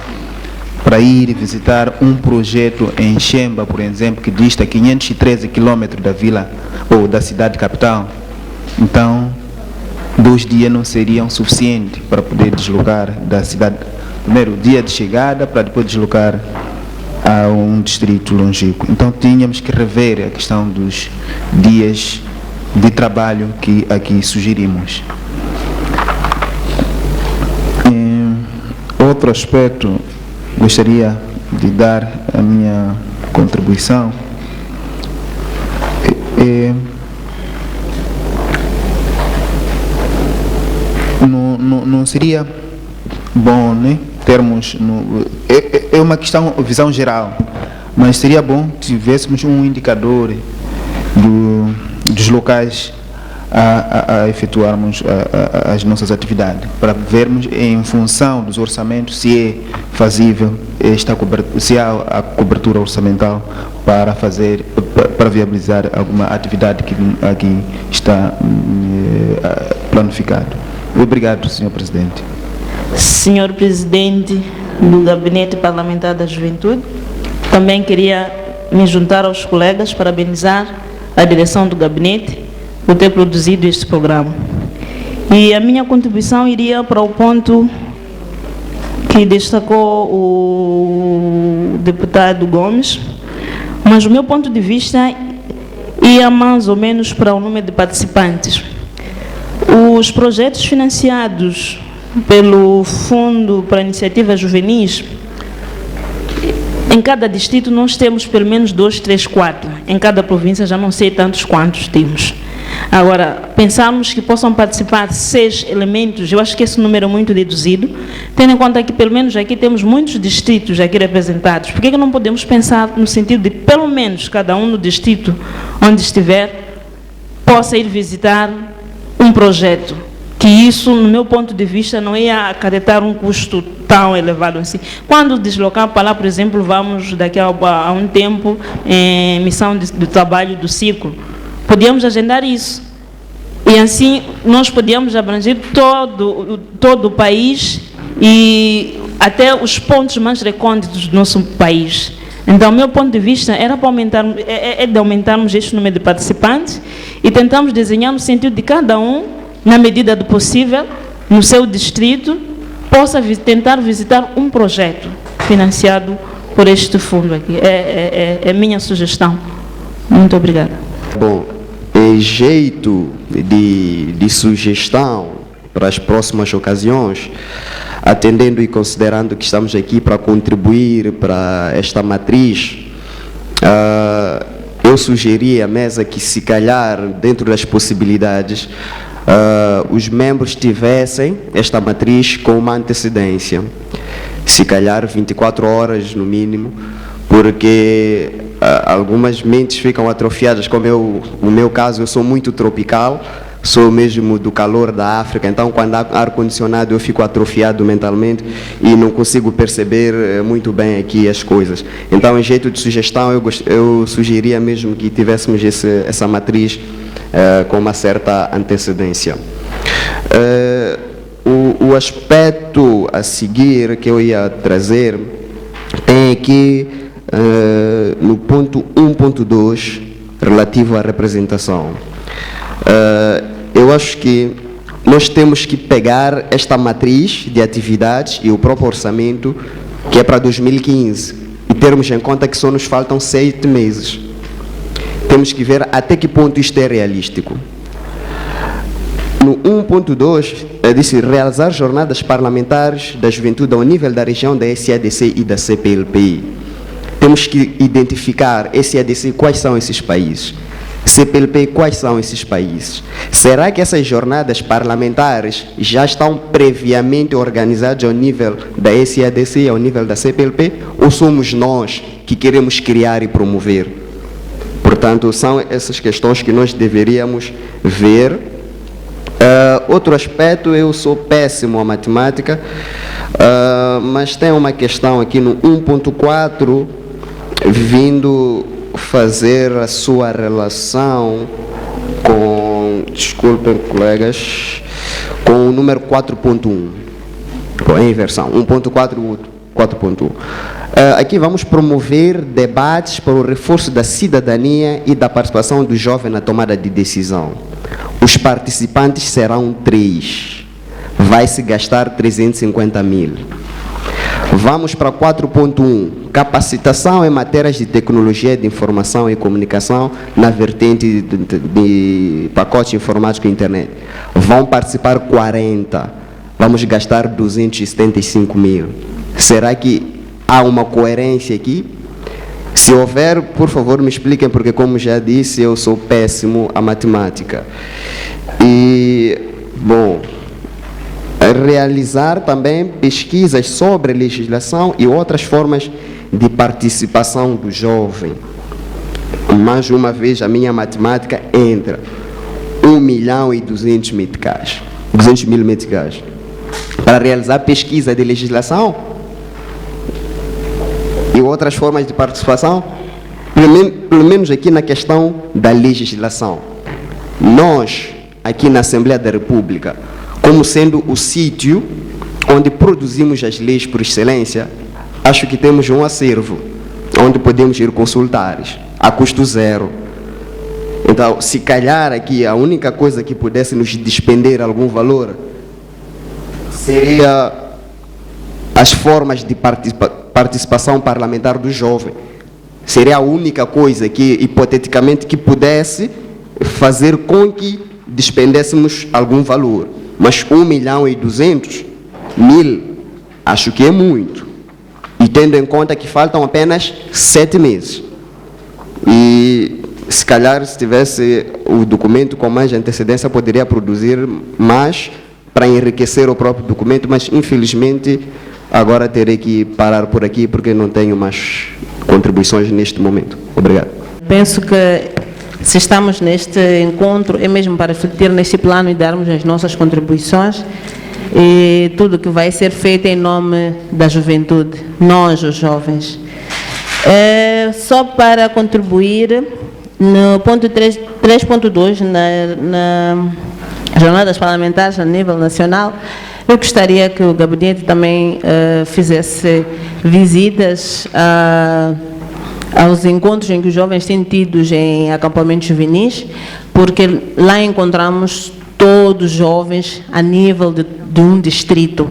para ir visitar um projeto em Xemba, por exemplo, que dista 513 km da vila ou da cidade capital. Então, 2 dias não seriam suficientes para poder deslocar da cidade. Primeiro, dia de chegada, para depois deslocar a um distrito longínquo. Então, tínhamos que rever a questão dos dias de trabalho que aqui sugerimos. Outro aspecto, gostaria de dar a minha contribuição. Não seria bom, né, termos, é uma questão, visão geral, mas seria bom que tivéssemos um indicador dos locais a efetuarmos as nossas atividades, para vermos em função dos orçamentos se é fazível se há a cobertura orçamental para viabilizar alguma atividade que aqui está planificado. Obrigado, Sr. Presidente. Senhor Presidente do Gabinete Parlamentar da Juventude, também queria me juntar aos colegas, parabenizar a direção do gabinete por ter produzido este programa. E a minha contribuição iria para o ponto que destacou o deputado Gomes, mas o meu ponto de vista ia mais ou menos para o número de participantes. Os projetos financiados pelo Fundo para Iniciativas Juvenis, em cada distrito nós temos pelo menos 2, 3, 4. Em cada província já não sei tantos quantos temos. Agora, pensamos que possam participar 6 elementos, eu acho que esse número é muito reduzido, tendo em conta que pelo menos aqui temos muitos distritos aqui representados. Por que não podemos pensar no sentido de pelo menos cada um no distrito onde estiver possa ir visitar um projeto, que isso, no meu ponto de vista, não ia acarretar um custo tão elevado assim. Quando deslocar para lá, por exemplo, vamos daqui a um tempo em missão de trabalho do ciclo, podíamos agendar isso. E assim nós podíamos abranger todo o país e até os pontos mais recônditos do nosso país. Então, meu ponto de vista era para aumentarmos este número de participantes e tentamos desenhar no sentido de cada um, na medida do possível, no seu distrito, possa tentar visitar um projeto financiado por este fundo aqui. É minha sugestão. Muito obrigada. Bom, jeito de sugestão para as próximas ocasiões, atendendo e considerando que estamos aqui para contribuir para esta matriz, eu sugeri à mesa que, se calhar, dentro das possibilidades, os membros tivessem esta matriz com uma antecedência, se calhar 24 horas no mínimo, porque algumas mentes ficam atrofiadas, como no meu caso, eu sou muito tropical, sou mesmo do calor da África, então quando há ar-condicionado eu fico atrofiado mentalmente e não consigo perceber muito bem aqui as coisas. Então, em jeito de sugestão, eu sugeria mesmo que tivéssemos essa matriz com uma certa antecedência. O aspecto a seguir que eu ia trazer tem aqui no ponto 1.2, relativo à representação. Eu acho que nós temos que pegar esta matriz de atividades e o próprio orçamento, que é para 2015, e termos em conta que só nos faltam 7 meses. Temos que ver até que ponto isto é realístico. No 1.2, disse realizar jornadas parlamentares da juventude ao nível da região da SADC e da CPLP. Temos que identificar SADC, quais são esses países. CPLP, quais são esses países? Será que essas jornadas parlamentares já estão previamente organizadas ao nível da SADC, ao nível da CPLP, ou somos nós que queremos criar e promover? Portanto, são essas questões que nós deveríamos ver. Outro aspecto, eu sou péssimo a matemática, mas tem uma questão aqui no 1.4, vindo fazer a sua relação com, desculpem colegas, com o número 4.1, em inversão, 1.4, 4.1. Aqui vamos promover debates para o reforço da cidadania e da participação do jovem na tomada de decisão. Os participantes serão 3, vai-se gastar 350 mil. Vamos para 4.1, capacitação em matérias de tecnologia de informação e comunicação na vertente de pacote informático e internet. Vão participar 40, vamos gastar 275 mil. Será que há uma coerência aqui? Se houver, por favor, me expliquem, porque, como já disse, eu sou péssimo a matemática. E, bom, realizar também pesquisas sobre legislação e outras formas de participação do jovem. Mais uma vez, a minha matemática entra 1.200.000 meticais, 200 mil meticais, para realizar pesquisa de legislação e outras formas de participação, pelo menos aqui na questão da legislação. Nós, aqui na Assembleia da República, como sendo o sítio onde produzimos as leis por excelência, acho que temos um acervo onde podemos ir consultar, a custo zero. Então, se calhar aqui a única coisa que pudesse nos despender algum valor seria as formas de participação parlamentar do jovem. Seria a única coisa que, hipoteticamente, que pudesse fazer com que despendêssemos algum valor. Mas 1.200.000, acho que é muito. E tendo em conta que faltam apenas 7 meses. E se calhar, se tivesse o documento com mais antecedência, poderia produzir mais para enriquecer o próprio documento, mas infelizmente agora terei que parar por aqui porque não tenho mais contribuições neste momento. Obrigado. Penso que se estamos neste encontro é mesmo para refletir neste plano e darmos as nossas contribuições e tudo que vai ser feito em nome da juventude, nós os jovens. Só para contribuir, no ponto 3.2, na jornadas parlamentares a nível nacional, eu gostaria que o gabinete também fizesse visitas aos encontros em que os jovens têm tidos em acampamentos juvenis, porque lá encontramos todos os jovens a nível de um distrito.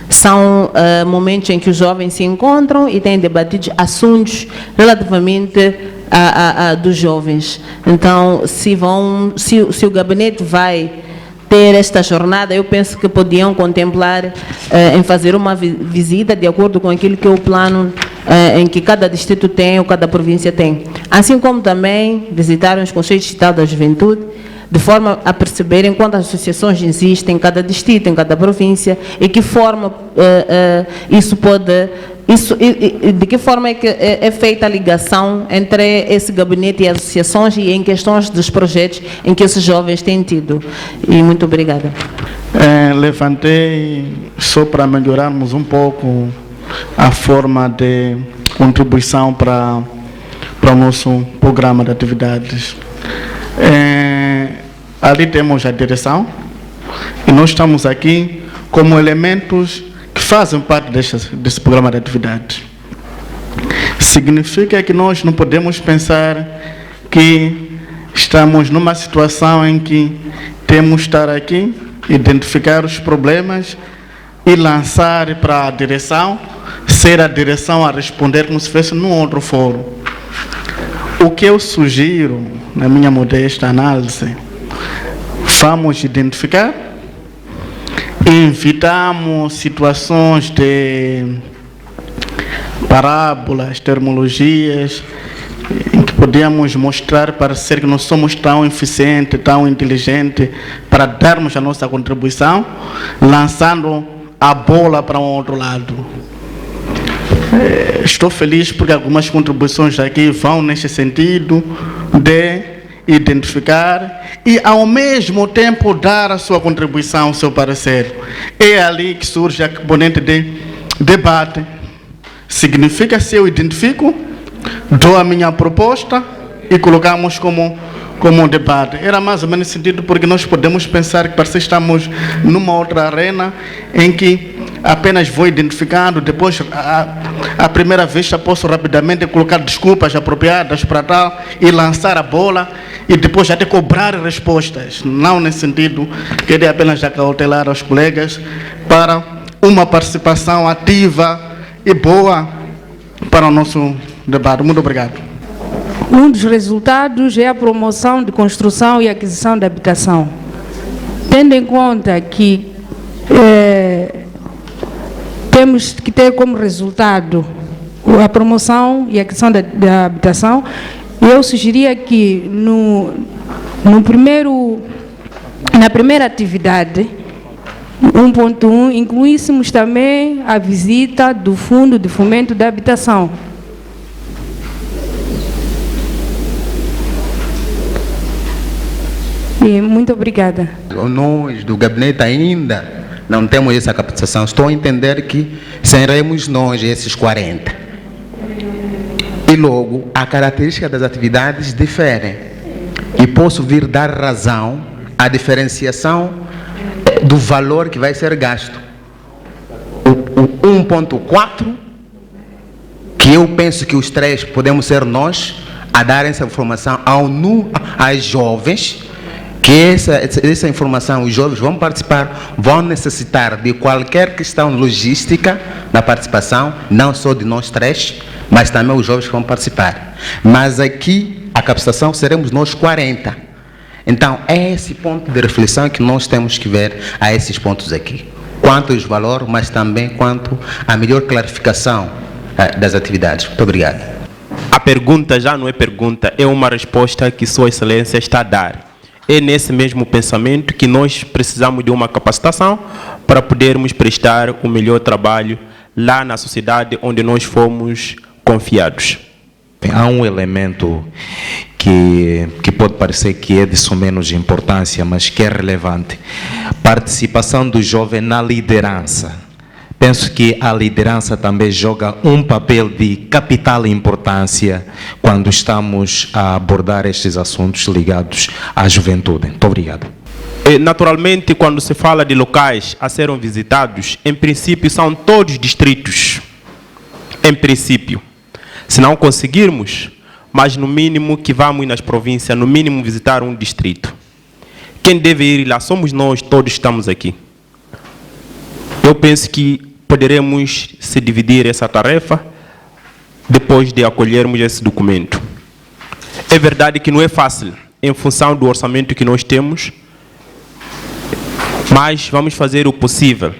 São momentos em que os jovens se encontram e têm debatido assuntos relativamente dos jovens. Então, se o gabinete vai ter esta jornada, eu penso que podiam contemplar em fazer uma visita de acordo com aquilo que é o plano em que cada distrito tem ou cada província tem. Assim como também visitaram os Conselhos Distritais da Juventude, de forma a perceberem quantas associações existem em cada distrito, em cada província, e que forma isso pode de que forma é que é feita a ligação entre esse gabinete e as associações e em questões dos projetos em que esses jovens têm tido? E muito obrigada. Levantei só para melhorarmos um pouco a forma de contribuição para o nosso programa de atividades. Ali temos a direção e nós estamos aqui como elementos que fazem parte desse programa de atividades. Significa que nós não podemos pensar que estamos numa situação em que temos que estar aqui, identificar os problemas e lançar para a direção, ser a direção a responder como se fosse num outro fórum. O que eu sugiro, na minha modesta análise, vamos identificar, evitamos situações de parábolas, terminologias, em que podemos mostrar, parecer que nós somos tão eficientes, tão inteligentes, para darmos a nossa contribuição, lançando a bola para um outro lado. Estou feliz porque algumas contribuições aqui vão nesse sentido de identificar e, ao mesmo tempo, dar a sua contribuição, o seu parecer. É ali que surge a componente de debate. Significa, se eu identifico, dou a minha proposta e colocamos como debate. Era mais ou menos nesse sentido, porque nós podemos pensar que parece que estamos numa outra arena em que apenas vou identificando, depois a primeira vez já posso rapidamente colocar desculpas apropriadas para tal e lançar a bola e depois já ter cobrar respostas. Não nesse sentido, queria apenas acautelar aos colegas para uma participação ativa e boa para o nosso debate. Muito obrigado. Um dos resultados é a promoção de construção e aquisição de habitação. Tendo em conta que temos que ter como resultado a promoção e aquisição da habitação, eu sugeria que na primeira atividade, 1.1, incluíssemos também a visita do Fundo de Fomento da Habitação. E muito obrigada. Nós do gabinete ainda não temos essa capacitação. Estou a entender que seremos nós esses 40. E logo, a característica das atividades difere. E posso vir dar razão à diferenciação do valor que vai ser gasto. O 1.4, que eu penso que os três podemos ser nós a dar essa informação às jovens, que essa informação os jovens vão participar, vão necessitar de qualquer questão logística na participação, não só de nós três, mas também os jovens que vão participar. Mas aqui, a capacitação seremos nós 40. Então, é esse ponto de reflexão que nós temos que ver a esses pontos aqui. Quanto aos valores, mas também quanto à melhor clarificação das atividades. Muito obrigado. A pergunta já não é pergunta, é uma resposta que Sua Excelência está a dar. É nesse mesmo pensamento que nós precisamos de uma capacitação para podermos prestar o melhor trabalho lá na sociedade onde nós fomos confiados. Há um elemento que pode parecer que é de só menos importância, mas que é relevante. Participação do jovem na liderança. Penso que a liderança também joga um papel de capital importância quando estamos a abordar estes assuntos ligados à juventude. Muito obrigado. Naturalmente, quando se fala de locais a serem visitados, em princípio são todos distritos. Em princípio. Se não conseguirmos, mas no mínimo que vamos nas províncias, no mínimo visitar um distrito. Quem deve ir lá somos nós, todos estamos aqui. Eu penso que poderemos se dividir essa tarefa depois de acolhermos esse documento. É verdade que não é fácil, em função do orçamento que nós temos, mas vamos fazer o possível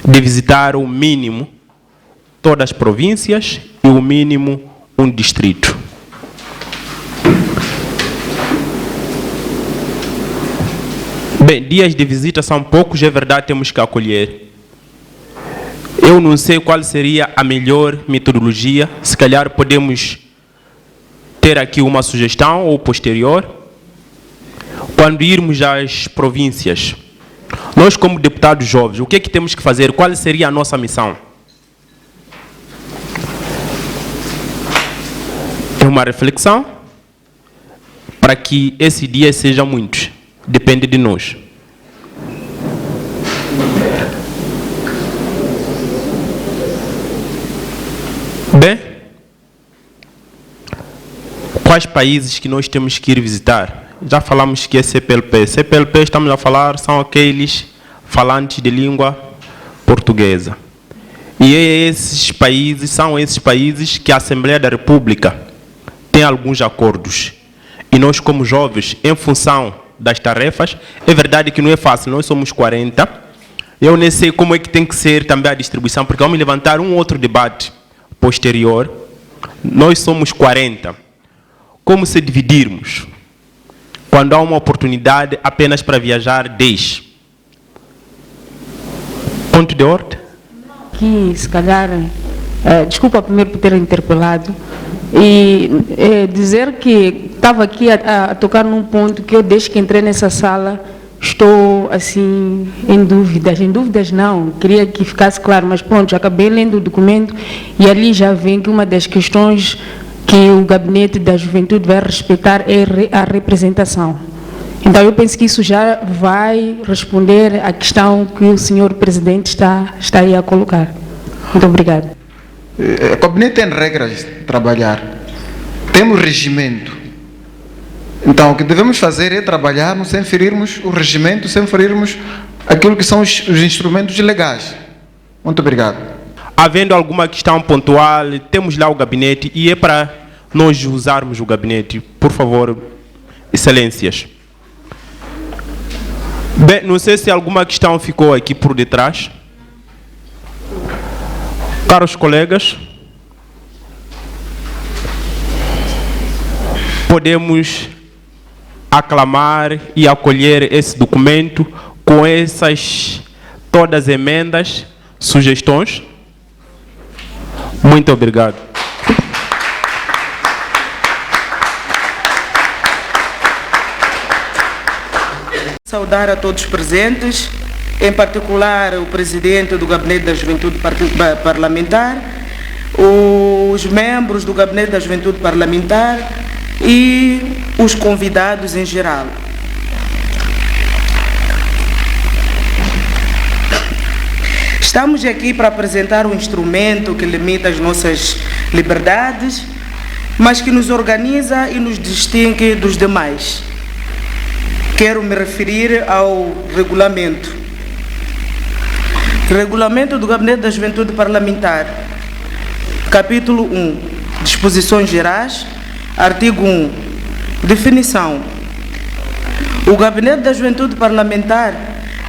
de visitar o mínimo todas as províncias e o mínimo um distrito. Bem, dias de visita são poucos, é verdade, temos que acolher. Eu não sei qual seria a melhor metodologia, se calhar podemos ter aqui uma sugestão ou posterior. Quando irmos às províncias, nós como deputados jovens, o que é que temos que fazer? Qual seria a nossa missão? É uma reflexão para que esse dia seja muitos. Depende de nós. Bem, quais países que nós temos que ir visitar? Já falamos que é CPLP. CPLP, estamos a falar, são aqueles falantes de língua portuguesa. E esses países, são esses países que a Assembleia da República tem alguns acordos. E nós, como jovens, em função das tarefas, é verdade que não é fácil, nós somos 40. Eu nem sei como é que tem que ser também a distribuição, porque vamos levantar um outro debate posterior. Nós somos 40. Como se dividirmos? Quando há uma oportunidade apenas para viajar 10. Ponto de ordem? Que se calhar, desculpa primeiro por ter interpelado, e dizer que estava aqui a tocar num ponto que eu, desde que entrei nessa sala, estou assim em dúvidas não, queria que ficasse claro, mas pronto, já acabei lendo o documento e ali já vem que uma das questões que o Gabinete da Juventude vai respeitar é a representação. Então eu penso que isso já vai responder à questão que o senhor Presidente está aí a colocar. Muito obrigado. O Gabinete tem regras de trabalhar, temos regimento. Então, o que devemos fazer é trabalharmos sem ferirmos o regimento, sem ferirmos aquilo que são os instrumentos legais. Muito obrigado. Havendo alguma questão pontual, temos lá o gabinete e é para nós usarmos o gabinete. Por favor, excelências. Bem, não sei se alguma questão ficou aqui por detrás. Caros colegas, podemos aclamar e acolher esse documento com essas todas as emendas, sugestões. Muito obrigado. Saudar a todos os presentes, em particular o presidente do Gabinete da Juventude Parlamentar, os membros do Gabinete da Juventude Parlamentar e os convidados em geral. Estamos aqui para apresentar um instrumento que limita as nossas liberdades, mas que nos organiza e nos distingue dos demais. Quero me referir ao regulamento. Regulamento do Gabinete da Juventude Parlamentar, capítulo 1, disposições gerais, artigo 1, definição. O Gabinete da Juventude Parlamentar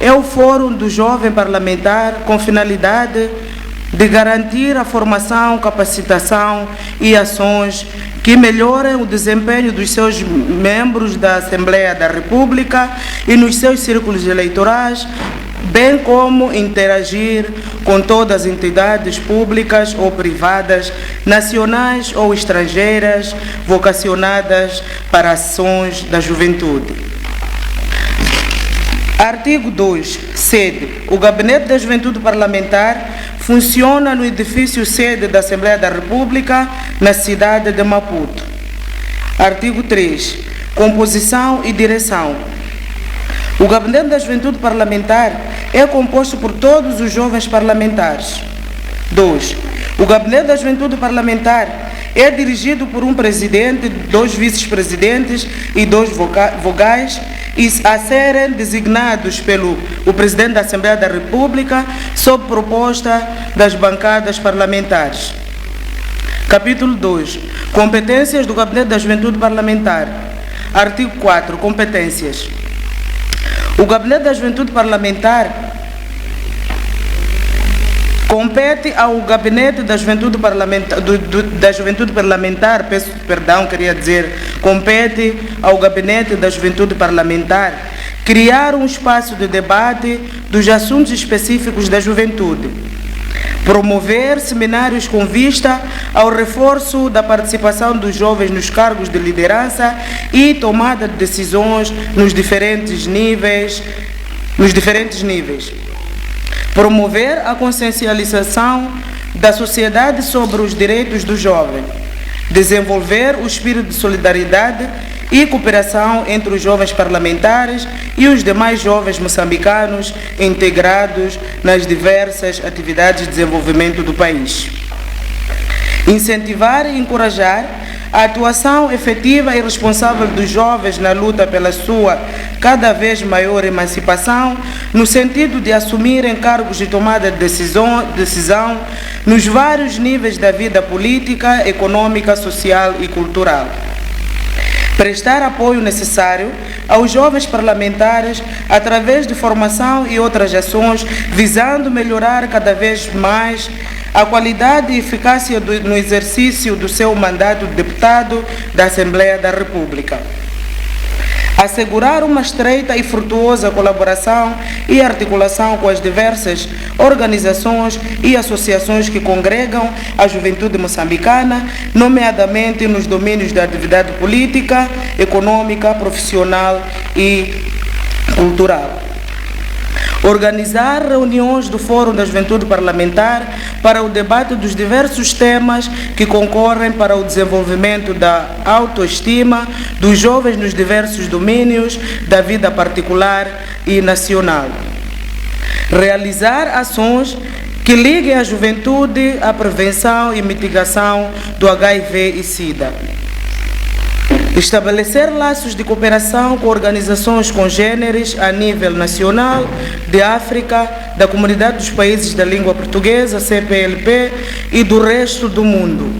é o fórum do jovem parlamentar com finalidade de garantir a formação, capacitação e ações que melhorem o desempenho dos seus membros da Assembleia da República e nos seus círculos eleitorais, bem como interagir com todas as entidades públicas ou privadas, nacionais ou estrangeiras, vocacionadas para ações da juventude. Artigo 2. Sede. O Gabinete da Juventude Parlamentar funciona no edifício sede da Assembleia da República, na cidade de Maputo. Artigo 3. Composição e direção. O Gabinete da Juventude Parlamentar é composto por todos os jovens parlamentares. 2. O Gabinete da Juventude Parlamentar é dirigido por um presidente, 2 vice-presidentes e 2 vogais, a serem designados pelo Presidente da Assembleia da República sob proposta das bancadas parlamentares. Capítulo 2. Competências do Gabinete da Juventude Parlamentar. Artigo 4. Competências. O Gabinete da Juventude Parlamentar compete ao Gabinete da Juventude Parlamentar, compete ao Gabinete da Juventude Parlamentar criar um espaço de debate dos assuntos específicos da juventude, Promover seminários com vista ao reforço da participação dos jovens nos cargos de liderança e tomada de decisões nos diferentes níveis. Promover a consciencialização da sociedade sobre os direitos do jovem. Desenvolver o espírito de solidariedade e cooperação entre os jovens parlamentares e os demais jovens moçambicanos integrados nas diversas atividades de desenvolvimento do país. Incentivar e encorajar a atuação efetiva e responsável dos jovens na luta pela sua cada vez maior emancipação, no sentido de assumirem cargos de tomada de decisão nos vários níveis da vida política, econômica, social e cultural. Prestar apoio necessário aos jovens parlamentares através de formação e outras ações, visando melhorar cada vez mais a qualidade e eficácia no exercício do seu mandato de deputado da Assembleia da República. Assegurar uma estreita e frutuosa colaboração e articulação com as diversas organizações e associações que congregam a juventude moçambicana, nomeadamente nos domínios da atividade política, econômica, profissional e cultural. Organizar reuniões do Fórum da Juventude Parlamentar para o debate dos diversos temas que concorrem para o desenvolvimento da autoestima dos jovens nos diversos domínios da vida particular e nacional. Realizar ações que liguem a juventude à prevenção e mitigação do HIV e SIDA. Estabelecer laços de cooperação com organizações congêneres a nível nacional, de África, da Comunidade dos Países da Língua Portuguesa, CPLP, e do resto do mundo.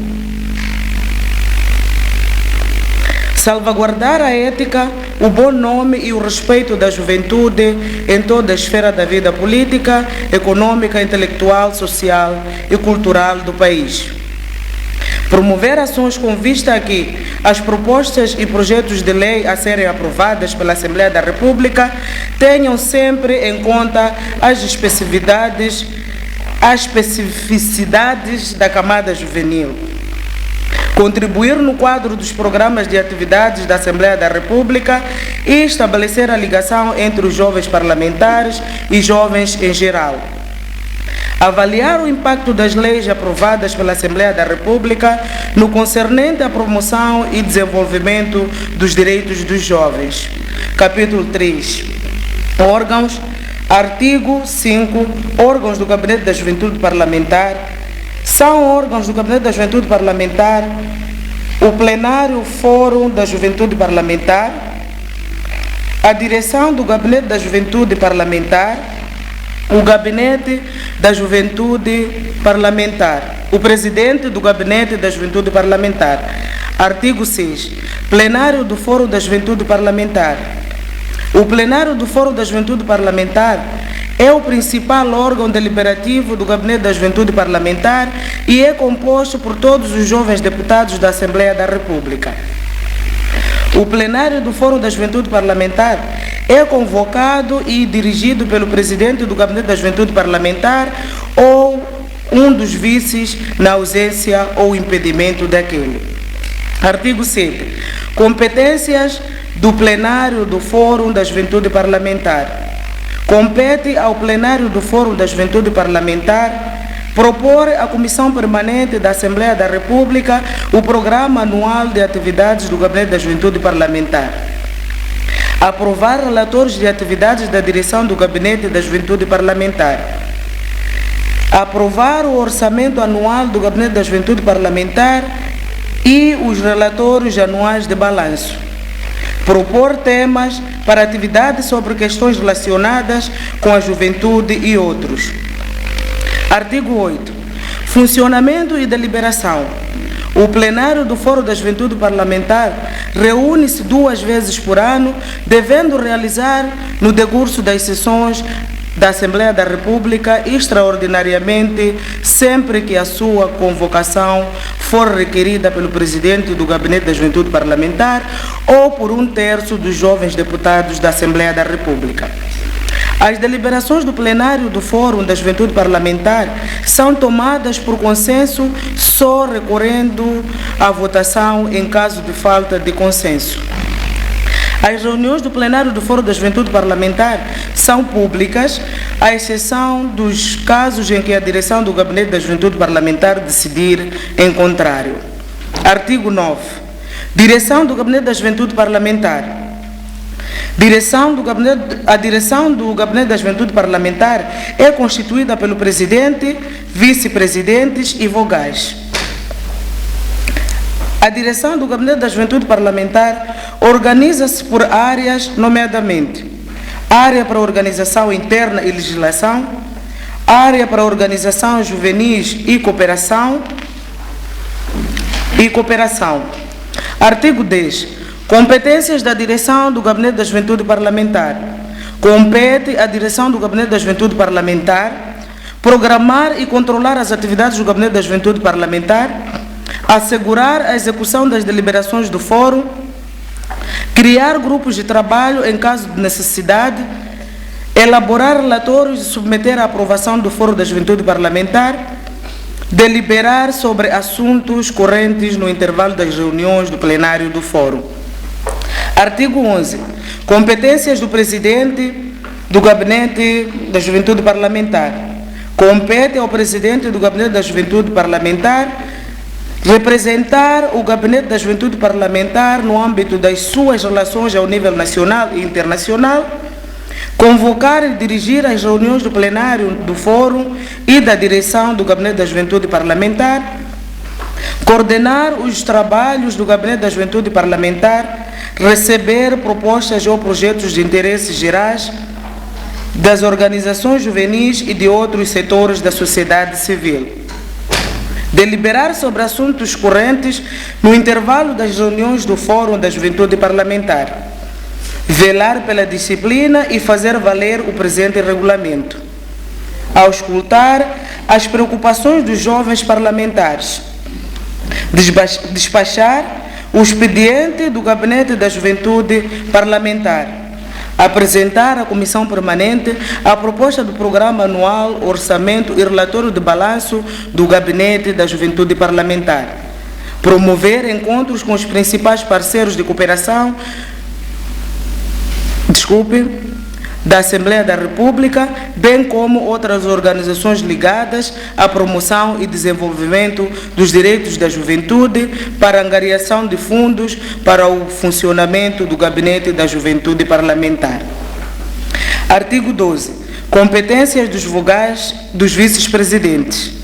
Salvaguardar a ética, o bom nome e o respeito da juventude em toda a esfera da vida política, econômica, intelectual, social e cultural do país. Promover ações com vista a que as propostas e projetos de lei a serem aprovadas pela Assembleia da República tenham sempre em conta as especificidades da camada juvenil. Contribuir no quadro dos programas de atividades da Assembleia da República e estabelecer a ligação entre os jovens parlamentares e jovens em geral. Avaliar o impacto das leis aprovadas pela Assembleia da República no concernente à promoção e desenvolvimento dos direitos dos jovens. Capítulo 3. Órgãos. Artigo 5. Órgãos do Gabinete da Juventude Parlamentar. São órgãos do Gabinete da Juventude Parlamentar o Plenário Fórum da Juventude Parlamentar, a Direção do Gabinete da Juventude Parlamentar, o Gabinete da Juventude Parlamentar, o Presidente do Gabinete da Juventude Parlamentar. Artigo 6. Plenário do Fórum da Juventude Parlamentar. O Plenário do Fórum da Juventude Parlamentar é o principal órgão deliberativo do Gabinete da Juventude Parlamentar e é composto por todos os jovens deputados da Assembleia da República. O plenário do Fórum da Juventude Parlamentar é convocado e dirigido pelo Presidente do Gabinete da Juventude Parlamentar ou um dos vices na ausência ou impedimento daquele. Artigo 7. Competências do plenário do Fórum da Juventude Parlamentar. Compete ao plenário do Fórum da Juventude Parlamentar propor à Comissão Permanente da Assembleia da República o Programa Anual de Atividades do Gabinete da Juventude Parlamentar. Aprovar relatórios de atividades da Direção do Gabinete da Juventude Parlamentar. Aprovar o Orçamento Anual do Gabinete da Juventude Parlamentar e os relatórios anuais de balanço. Propor temas para atividades sobre questões relacionadas com a juventude e outros. Artigo 8. Funcionamento e deliberação. O plenário do Fórum da Juventude Parlamentar reúne-se 2 vezes por ano, devendo realizar, no decurso das sessões da Assembleia da República, extraordinariamente, sempre que a sua convocação for requerida pelo Presidente do Gabinete da Juventude Parlamentar ou por 1/3 dos jovens deputados da Assembleia da República. As deliberações do plenário do Fórum da Juventude Parlamentar são tomadas por consenso, só recorrendo à votação em caso de falta de consenso. As reuniões do plenário do Fórum da Juventude Parlamentar são públicas, à exceção dos casos em que a direção do Gabinete da Juventude Parlamentar decidir em contrário. Artigo 9. Direção do Gabinete da Juventude Parlamentar. A direção do Gabinete da Juventude Parlamentar é constituída pelo Presidente, Vice-Presidentes e Vogais. A direção do Gabinete da Juventude Parlamentar organiza-se por áreas, nomeadamente área para organização interna e legislação, área para organização juvenis e cooperação. Artigo 10. Competências da direção do Gabinete da Juventude Parlamentar. Compete à direção do Gabinete da Juventude Parlamentar programar e controlar as atividades do Gabinete da Juventude Parlamentar, assegurar a execução das deliberações do Fórum, criar grupos de trabalho em caso de necessidade, elaborar relatórios e submeter à aprovação do Fórum da Juventude Parlamentar, deliberar sobre assuntos correntes no intervalo das reuniões do plenário do Fórum. Artigo 11. Competências do Presidente do Gabinete da Juventude Parlamentar. Compete ao Presidente do Gabinete da Juventude Parlamentar representar o Gabinete da Juventude Parlamentar no âmbito das suas relações ao nível nacional e internacional, convocar e dirigir as reuniões do plenário do Fórum e da direção do Gabinete da Juventude Parlamentar, coordenar os trabalhos do Gabinete da Juventude Parlamentar, receber propostas ou projetos de interesses gerais das organizações juvenis e de outros setores da sociedade civil. Deliberar sobre assuntos correntes no intervalo das reuniões do Fórum da Juventude Parlamentar. Velar pela disciplina e fazer valer o presente regulamento. Auscultar as preocupações dos jovens parlamentares. Despachar o expediente do Gabinete da Juventude Parlamentar. Apresentar à Comissão Permanente a proposta do Programa Anual, Orçamento e Relatório de Balanço do Gabinete da Juventude Parlamentar. Promover encontros com os principais parceiros de cooperação da Assembleia da República, bem como outras organizações ligadas à promoção e desenvolvimento dos direitos da juventude para angariação de fundos para o funcionamento do Gabinete da Juventude Parlamentar. Artigo 12. Competências dos vogais dos vice-presidentes.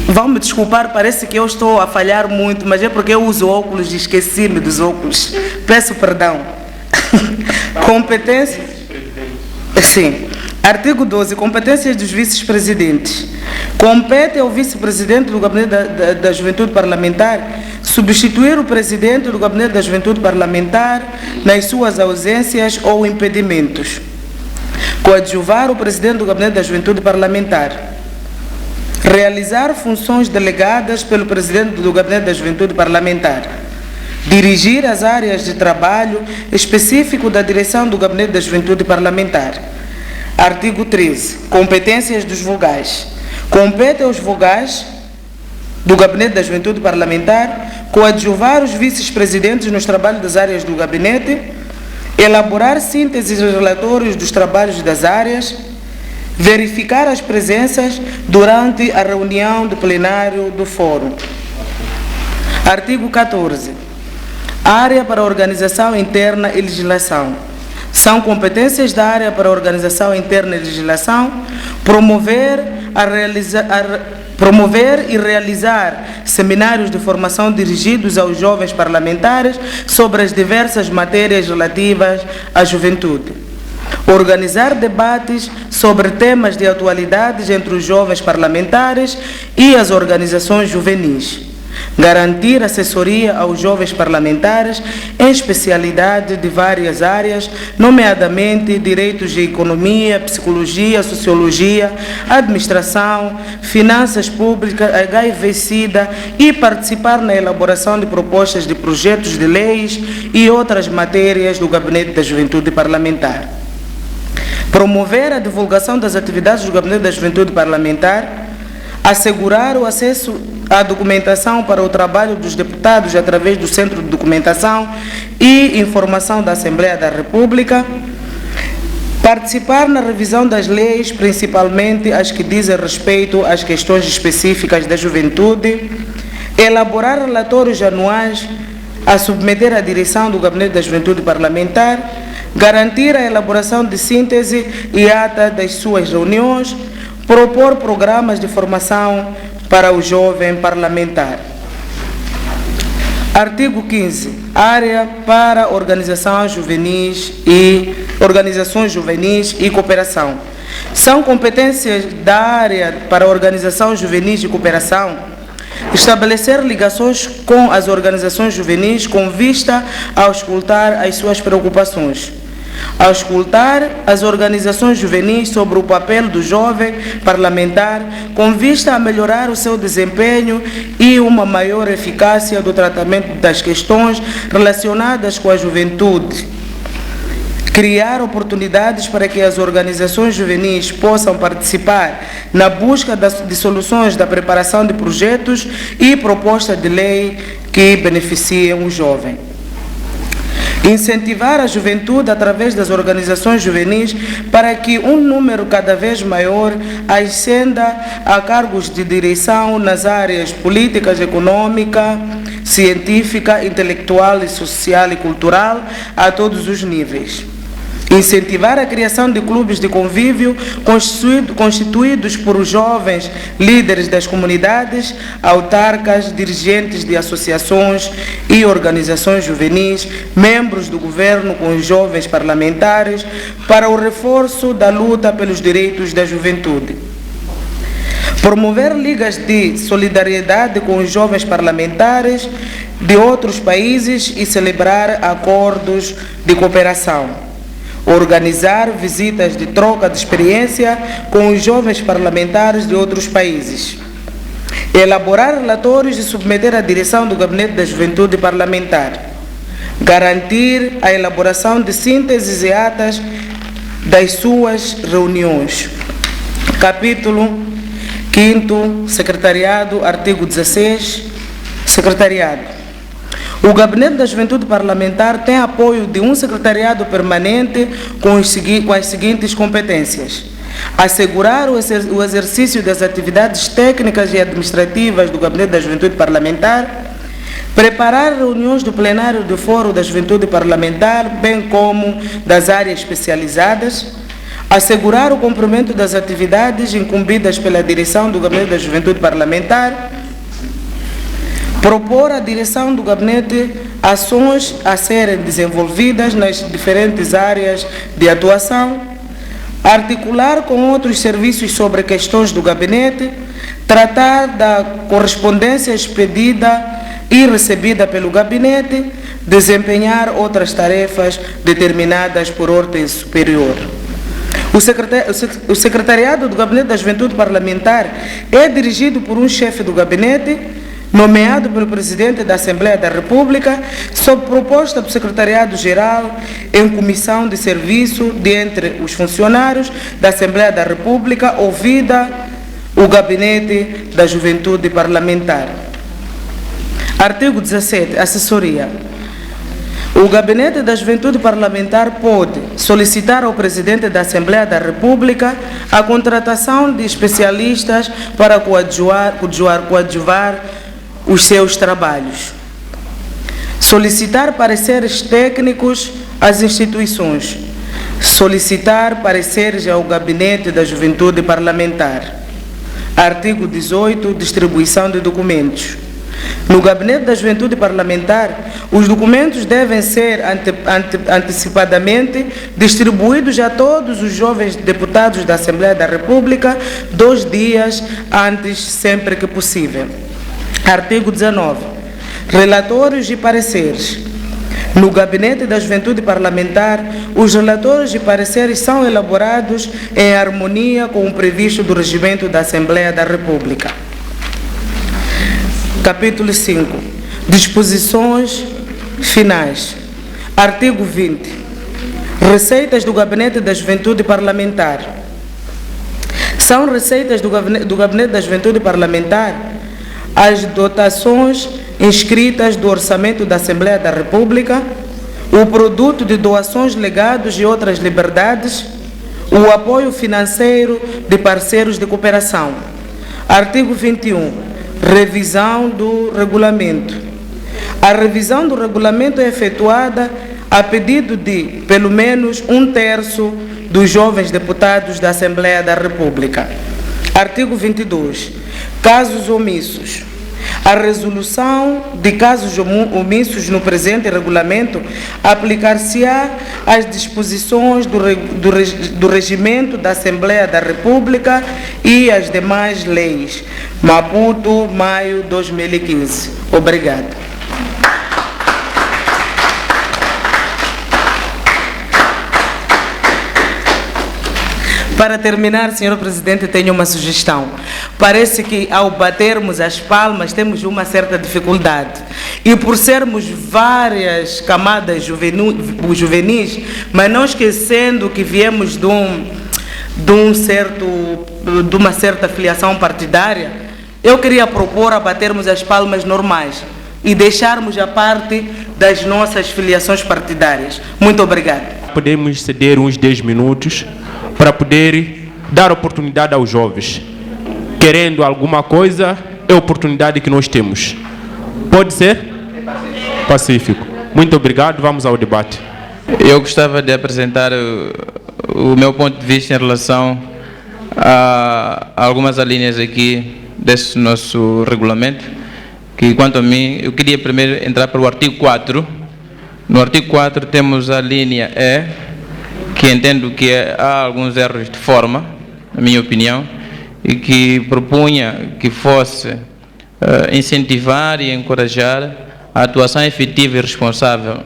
Vão me desculpar, parece que eu estou a falhar muito, mas é porque eu uso óculos e esqueci-me dos óculos. Peço perdão. Competência. Sim. Artigo 12. Competências dos vice-presidentes. Compete ao vice-presidente do Gabinete da Juventude Parlamentar substituir o presidente do Gabinete da Juventude Parlamentar nas suas ausências ou impedimentos. Coadjuvar o presidente do Gabinete da Juventude Parlamentar. Realizar funções delegadas pelo presidente do Gabinete da Juventude Parlamentar. Dirigir as áreas de trabalho específico da direção do Gabinete da Juventude Parlamentar. Artigo 13. Competências dos vogais. Compete aos vogais do Gabinete da Juventude Parlamentar coadjuvar os vice-presidentes nos trabalhos das áreas do Gabinete, elaborar sínteses e relatórios dos trabalhos das áreas, verificar as presenças durante a reunião do plenário do Fórum. Artigo 14. Área para organização interna e legislação. São competências da área para organização interna e legislação promover e realizar seminários de formação dirigidos aos jovens parlamentares sobre as diversas matérias relativas à juventude. Organizar debates sobre temas de atualidade entre os jovens parlamentares e as organizações juvenis. garantir assessoria aos jovens parlamentares em especialidade de várias áreas, nomeadamente direitos de economia, psicologia, sociologia, administração, finanças públicas, HIV-Sida e participar na elaboração de propostas de projetos de leis e outras matérias do Gabinete da Juventude Parlamentar. Promover a divulgação das atividades do Gabinete da Juventude Parlamentar, assegurar o acesso à documentação para o trabalho dos deputados através do Centro de Documentação e Informação da Assembleia da República, participar na revisão das leis, principalmente as que dizem respeito às questões específicas da juventude, elaborar relatórios anuais a submeter à direção do Gabinete da Juventude Parlamentar, garantir a elaboração de síntese e ata das suas reuniões, propor programas de formação para o jovem parlamentar. Artigo 15. Área para organizações juvenis e cooperação. São competências da área para organização juvenis e cooperação estabelecer ligações com as organizações juvenis com vista a escutar as suas preocupações, a escutar as organizações juvenis sobre o papel do jovem parlamentar com vista a melhorar o seu desempenho e uma maior eficácia do tratamento das questões relacionadas com a juventude. Criar oportunidades para que as organizações juvenis possam participar na busca de soluções da preparação de projetos e propostas de lei que beneficiem o jovem. Incentivar a juventude através das organizações juvenis para que um número cada vez maior ascenda a cargos de direção nas áreas políticas, econômica, científica, intelectual, social e cultural a todos os níveis. Incentivar a criação de clubes de convívio constituídos por jovens líderes das comunidades, autarcas, dirigentes de associações e organizações juvenis, membros do governo com os jovens parlamentares, para o reforço da luta pelos direitos da juventude. Promover ligas de solidariedade com os jovens parlamentares de outros países e celebrar acordos de cooperação. Organizar visitas de troca de experiência com os jovens parlamentares de outros países. Elaborar relatórios e submeter à direção do Gabinete da Juventude Parlamentar. Garantir a elaboração de sínteses e atas das suas reuniões. Capítulo 5º, Secretariado, artigo 16, Secretariado. O Gabinete da Juventude Parlamentar tem apoio de um secretariado permanente com as seguintes competências: assegurar o exercício das atividades técnicas e administrativas do Gabinete da Juventude Parlamentar, preparar reuniões do plenário do Fórum da Juventude Parlamentar, bem como das áreas especializadas, assegurar o cumprimento das atividades incumbidas pela direção do Gabinete da Juventude Parlamentar, propor à direção do gabinete ações a serem desenvolvidas nas diferentes áreas de atuação, articular com outros serviços sobre questões do gabinete, tratar da correspondência expedida e recebida pelo gabinete, desempenhar outras tarefas determinadas por ordem superior. O secretariado do Gabinete da Juventude Parlamentar é dirigido por um chefe do gabinete, nomeado pelo Presidente da Assembleia da República, sob proposta do Secretariado-Geral, em comissão de serviço de entre os funcionários da Assembleia da República, ouvida o Gabinete da Juventude Parlamentar. Artigo 17. Assessoria. O Gabinete da Juventude Parlamentar pode solicitar ao Presidente da Assembleia da República a contratação de especialistas para coadjuvar os seus trabalhos. Solicitar pareceres técnicos às instituições. Solicitar pareceres ao Gabinete da Juventude Parlamentar. Artigo 18. Distribuição de documentos. No Gabinete da Juventude Parlamentar, os documentos devem ser antecipadamente distribuídos a todos os jovens deputados da Assembleia da República 2 dias antes, sempre que possível. Artigo 19. Relatórios e pareceres. No Gabinete da Juventude Parlamentar, os relatórios e pareceres são elaborados em harmonia com o previsto do Regimento da Assembleia da República. Capítulo 5. Disposições finais. Artigo 20. Receitas do Gabinete da Juventude Parlamentar. São receitas do Gabinete da Juventude Parlamentar as dotações inscritas do Orçamento da Assembleia da República, o produto de doações, legados e outras liberdades, o apoio financeiro de parceiros de cooperação. Artigo 21. Revisão do regulamento. A revisão do regulamento é efetuada a pedido de, pelo menos, 1/3 dos jovens deputados da Assembleia da República. Artigo 22. Casos omissos. A resolução de casos omissos no presente regulamento aplicar-se-á às disposições do Regimento da Assembleia da República e às demais leis. Maputo, maio 2015. Obrigado. Para terminar, Sr. Presidente, tenho uma sugestão. Parece que ao batermos as palmas temos uma certa dificuldade. E por sermos várias camadas juvenis, mas não esquecendo que viemos de uma certa filiação partidária, eu queria propor a batermos as palmas normais e deixarmos a parte das nossas filiações partidárias. Muito obrigado. Podemos ceder uns 10 minutos para poder dar oportunidade aos jovens. Querendo alguma coisa, é a oportunidade que nós temos. Pode ser? Pacífico. Muito obrigado, vamos ao debate. Eu gostava de apresentar o meu ponto de vista em relação a algumas linhas aqui desse nosso regulamento, que quanto a mim, eu queria primeiro entrar para o artigo 4. No artigo 4 temos a linha E, que entendo que há alguns erros de forma, na minha opinião, e que propunha que fosse incentivar e encorajar a atuação efetiva e responsável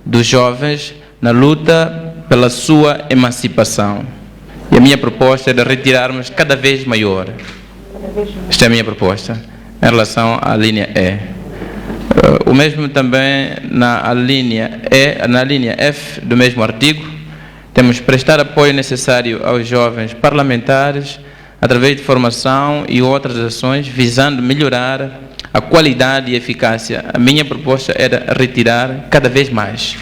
dos jovens na luta pela sua emancipação. E a minha proposta é de retirarmos cada vez maior. Esta é a minha proposta em relação à linha E. O mesmo também na linha F do mesmo artigo. Temos que prestar apoio necessário aos jovens parlamentares através de formação e outras ações visando melhorar a qualidade e eficácia. A minha proposta era retirar cada vez mais.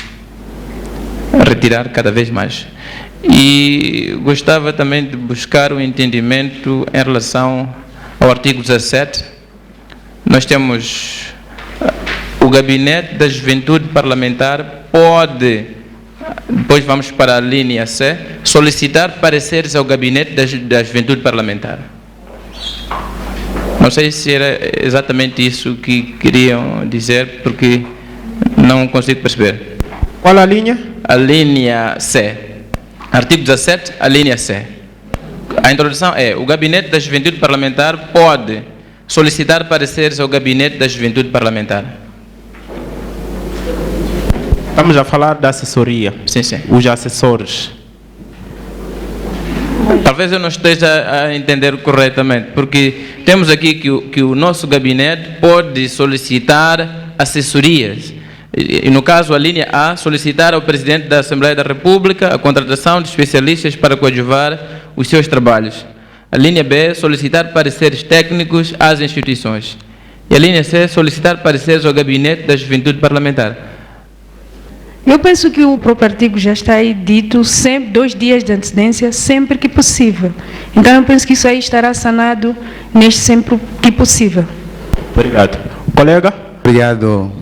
Retirar cada vez mais. E gostava também de buscar o entendimento em relação ao artigo 17. Nós temos o Gabinete da Juventude Parlamentar pode, depois vamos para a linha C, solicitar pareceres ao Gabinete da Juventude Parlamentar. Não sei se era exatamente isso que queriam dizer, porque não consigo perceber. Qual a linha? A linha C. Artigo 17, a linha C. A introdução é: o Gabinete da Juventude Parlamentar pode solicitar pareceres ao Gabinete da Juventude Parlamentar. Estamos a falar da assessoria. Sim, sim. Os assessores. Talvez eu não esteja a entender corretamente, porque temos aqui que o nosso gabinete pode solicitar assessorias. E no caso, a linha A, solicitar ao Presidente da Assembleia da República a contratação de especialistas para coadjuvar os seus trabalhos. A linha B, solicitar pareceres técnicos às instituições. E a linha C, solicitar pareceres ao Gabinete da Juventude Parlamentar. Eu penso que o próprio artigo já está aí dito, sempre 2 dias de antecedência, sempre que possível. Então eu penso que isso aí estará sanado neste sempre que possível. Obrigado. Colega? Obrigado,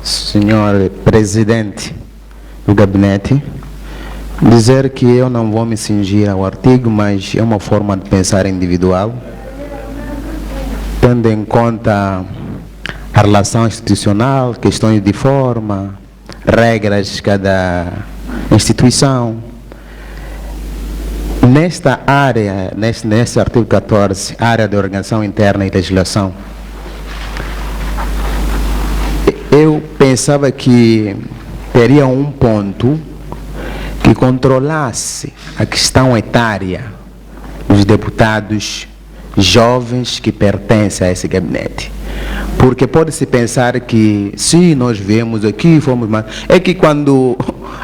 senhor presidente do gabinete. Dizer que eu não vou me cingir ao artigo, mas é uma forma de pensar individual, tendo em conta a relação institucional, questões de forma, regras de cada instituição. Nesta área, nesse artigo 14, área de organização interna e legislação, eu pensava que teria um ponto que controlasse a questão etária dos deputados jovens que pertencem a esse gabinete. Porque pode-se pensar que, se nós vemos aqui, fomos mais... É que quando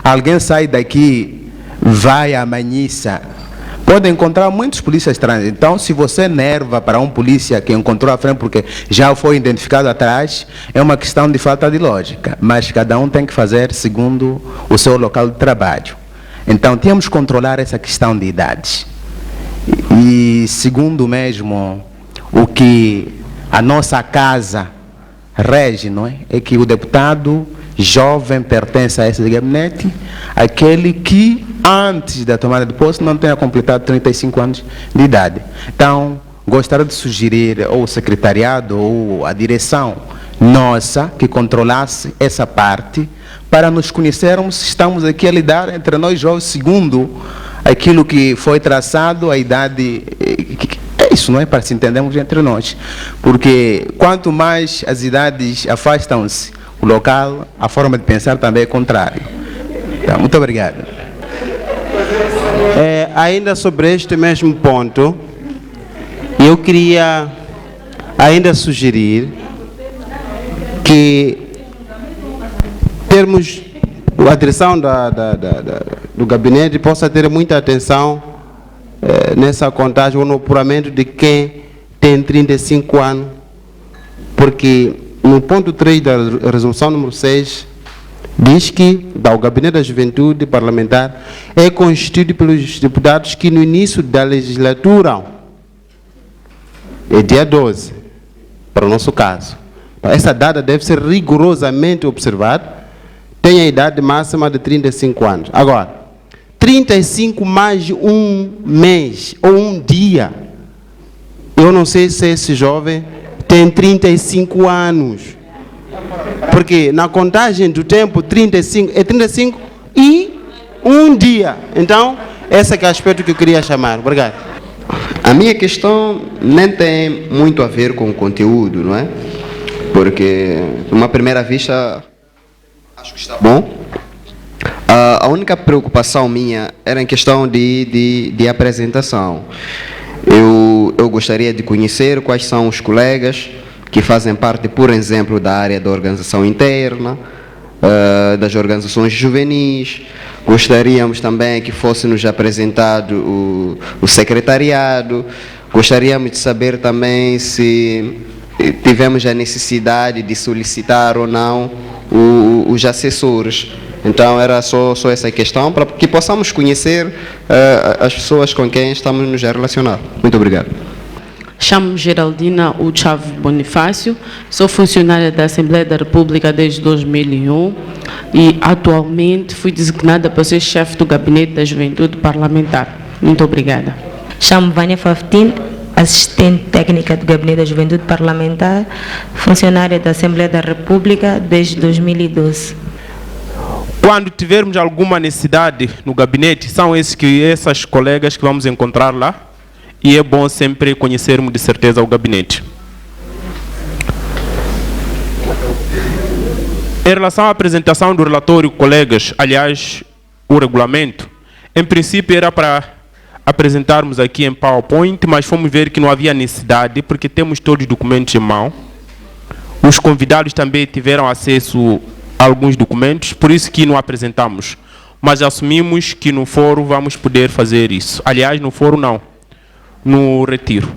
alguém sai daqui, vai à Manhissa, pode encontrar muitos polícias trans. Então, se você nerva para um polícia que encontrou à frente porque já foi identificado atrás, é uma questão de falta de lógica. Mas cada um tem que fazer segundo o seu local de trabalho. Então, temos que controlar essa questão de idades. E segundo mesmo o que a nossa casa rege, não é? É que o deputado jovem pertence a esse gabinete, aquele que antes da tomada de posse não tenha completado 35 anos de idade. Então, gostaria de sugerir ou o secretariado ou a direção nossa que controlasse essa parte para nos conhecermos se estamos aqui a lidar entre nós jovens segundo aquilo que foi traçado, a idade, é isso, não é? Para se entendermos entre nós. Porque quanto mais as idades afastam-se, o local, a forma de pensar também é contrária. Então, muito obrigado. Ainda sobre este mesmo ponto, eu queria ainda sugerir que termos a direção do gabinete possa ter muita atenção nessa contagem ou no apuramento de quem tem 35 anos, porque no ponto 3 da resolução número 6 diz que o Gabinete da Juventude Parlamentar é constituído pelos deputados que no início da legislatura, é dia 12, para o nosso caso. Essa data deve ser rigorosamente observada, tem a idade máxima de 35 anos. Agora, 35 mais um mês ou um dia, eu não sei se esse jovem tem 35 anos. Porque na contagem do tempo, 35 é 35 e um dia. Então, esse é o aspecto que eu queria chamar. Obrigado. A minha questão nem tem muito a ver com o conteúdo, não é? Porque, numa primeira vista, acho que está bom. A única preocupação minha era em questão de apresentação. Eu gostaria de conhecer quais são os colegas que fazem parte, por exemplo, da área da organização interna, das organizações juvenis. Gostaríamos também que fosse-nos apresentado o secretariado. Gostaríamos de saber também se tivemos a necessidade de solicitar ou não os assessores. Então era só essa questão, para que possamos conhecer as pessoas com quem estamos nos relacionando. Muito obrigado. Chamo-me Geraldina Uchavo Bonifácio, sou funcionária da Assembleia da República desde 2001 e atualmente fui designada para ser chefe do Gabinete da Juventude Parlamentar. Muito obrigada. Chamo-me Vânia Faftin, assistente técnica do Gabinete da Juventude Parlamentar, funcionária da Assembleia da República desde 2012. Quando tivermos alguma necessidade no gabinete, são essas colegas que vamos encontrar lá. E é bom sempre conhecermos de certeza o gabinete. Em relação à apresentação do relatório, colegas, aliás, o regulamento, em princípio era para apresentarmos aqui em PowerPoint, mas fomos ver que não havia necessidade, porque temos todos os documentos em mão. Os convidados também tiveram acesso a alguns documentos, por isso que não apresentamos. Mas assumimos que no fórum vamos poder fazer isso. Aliás, no fórum não. No retiro.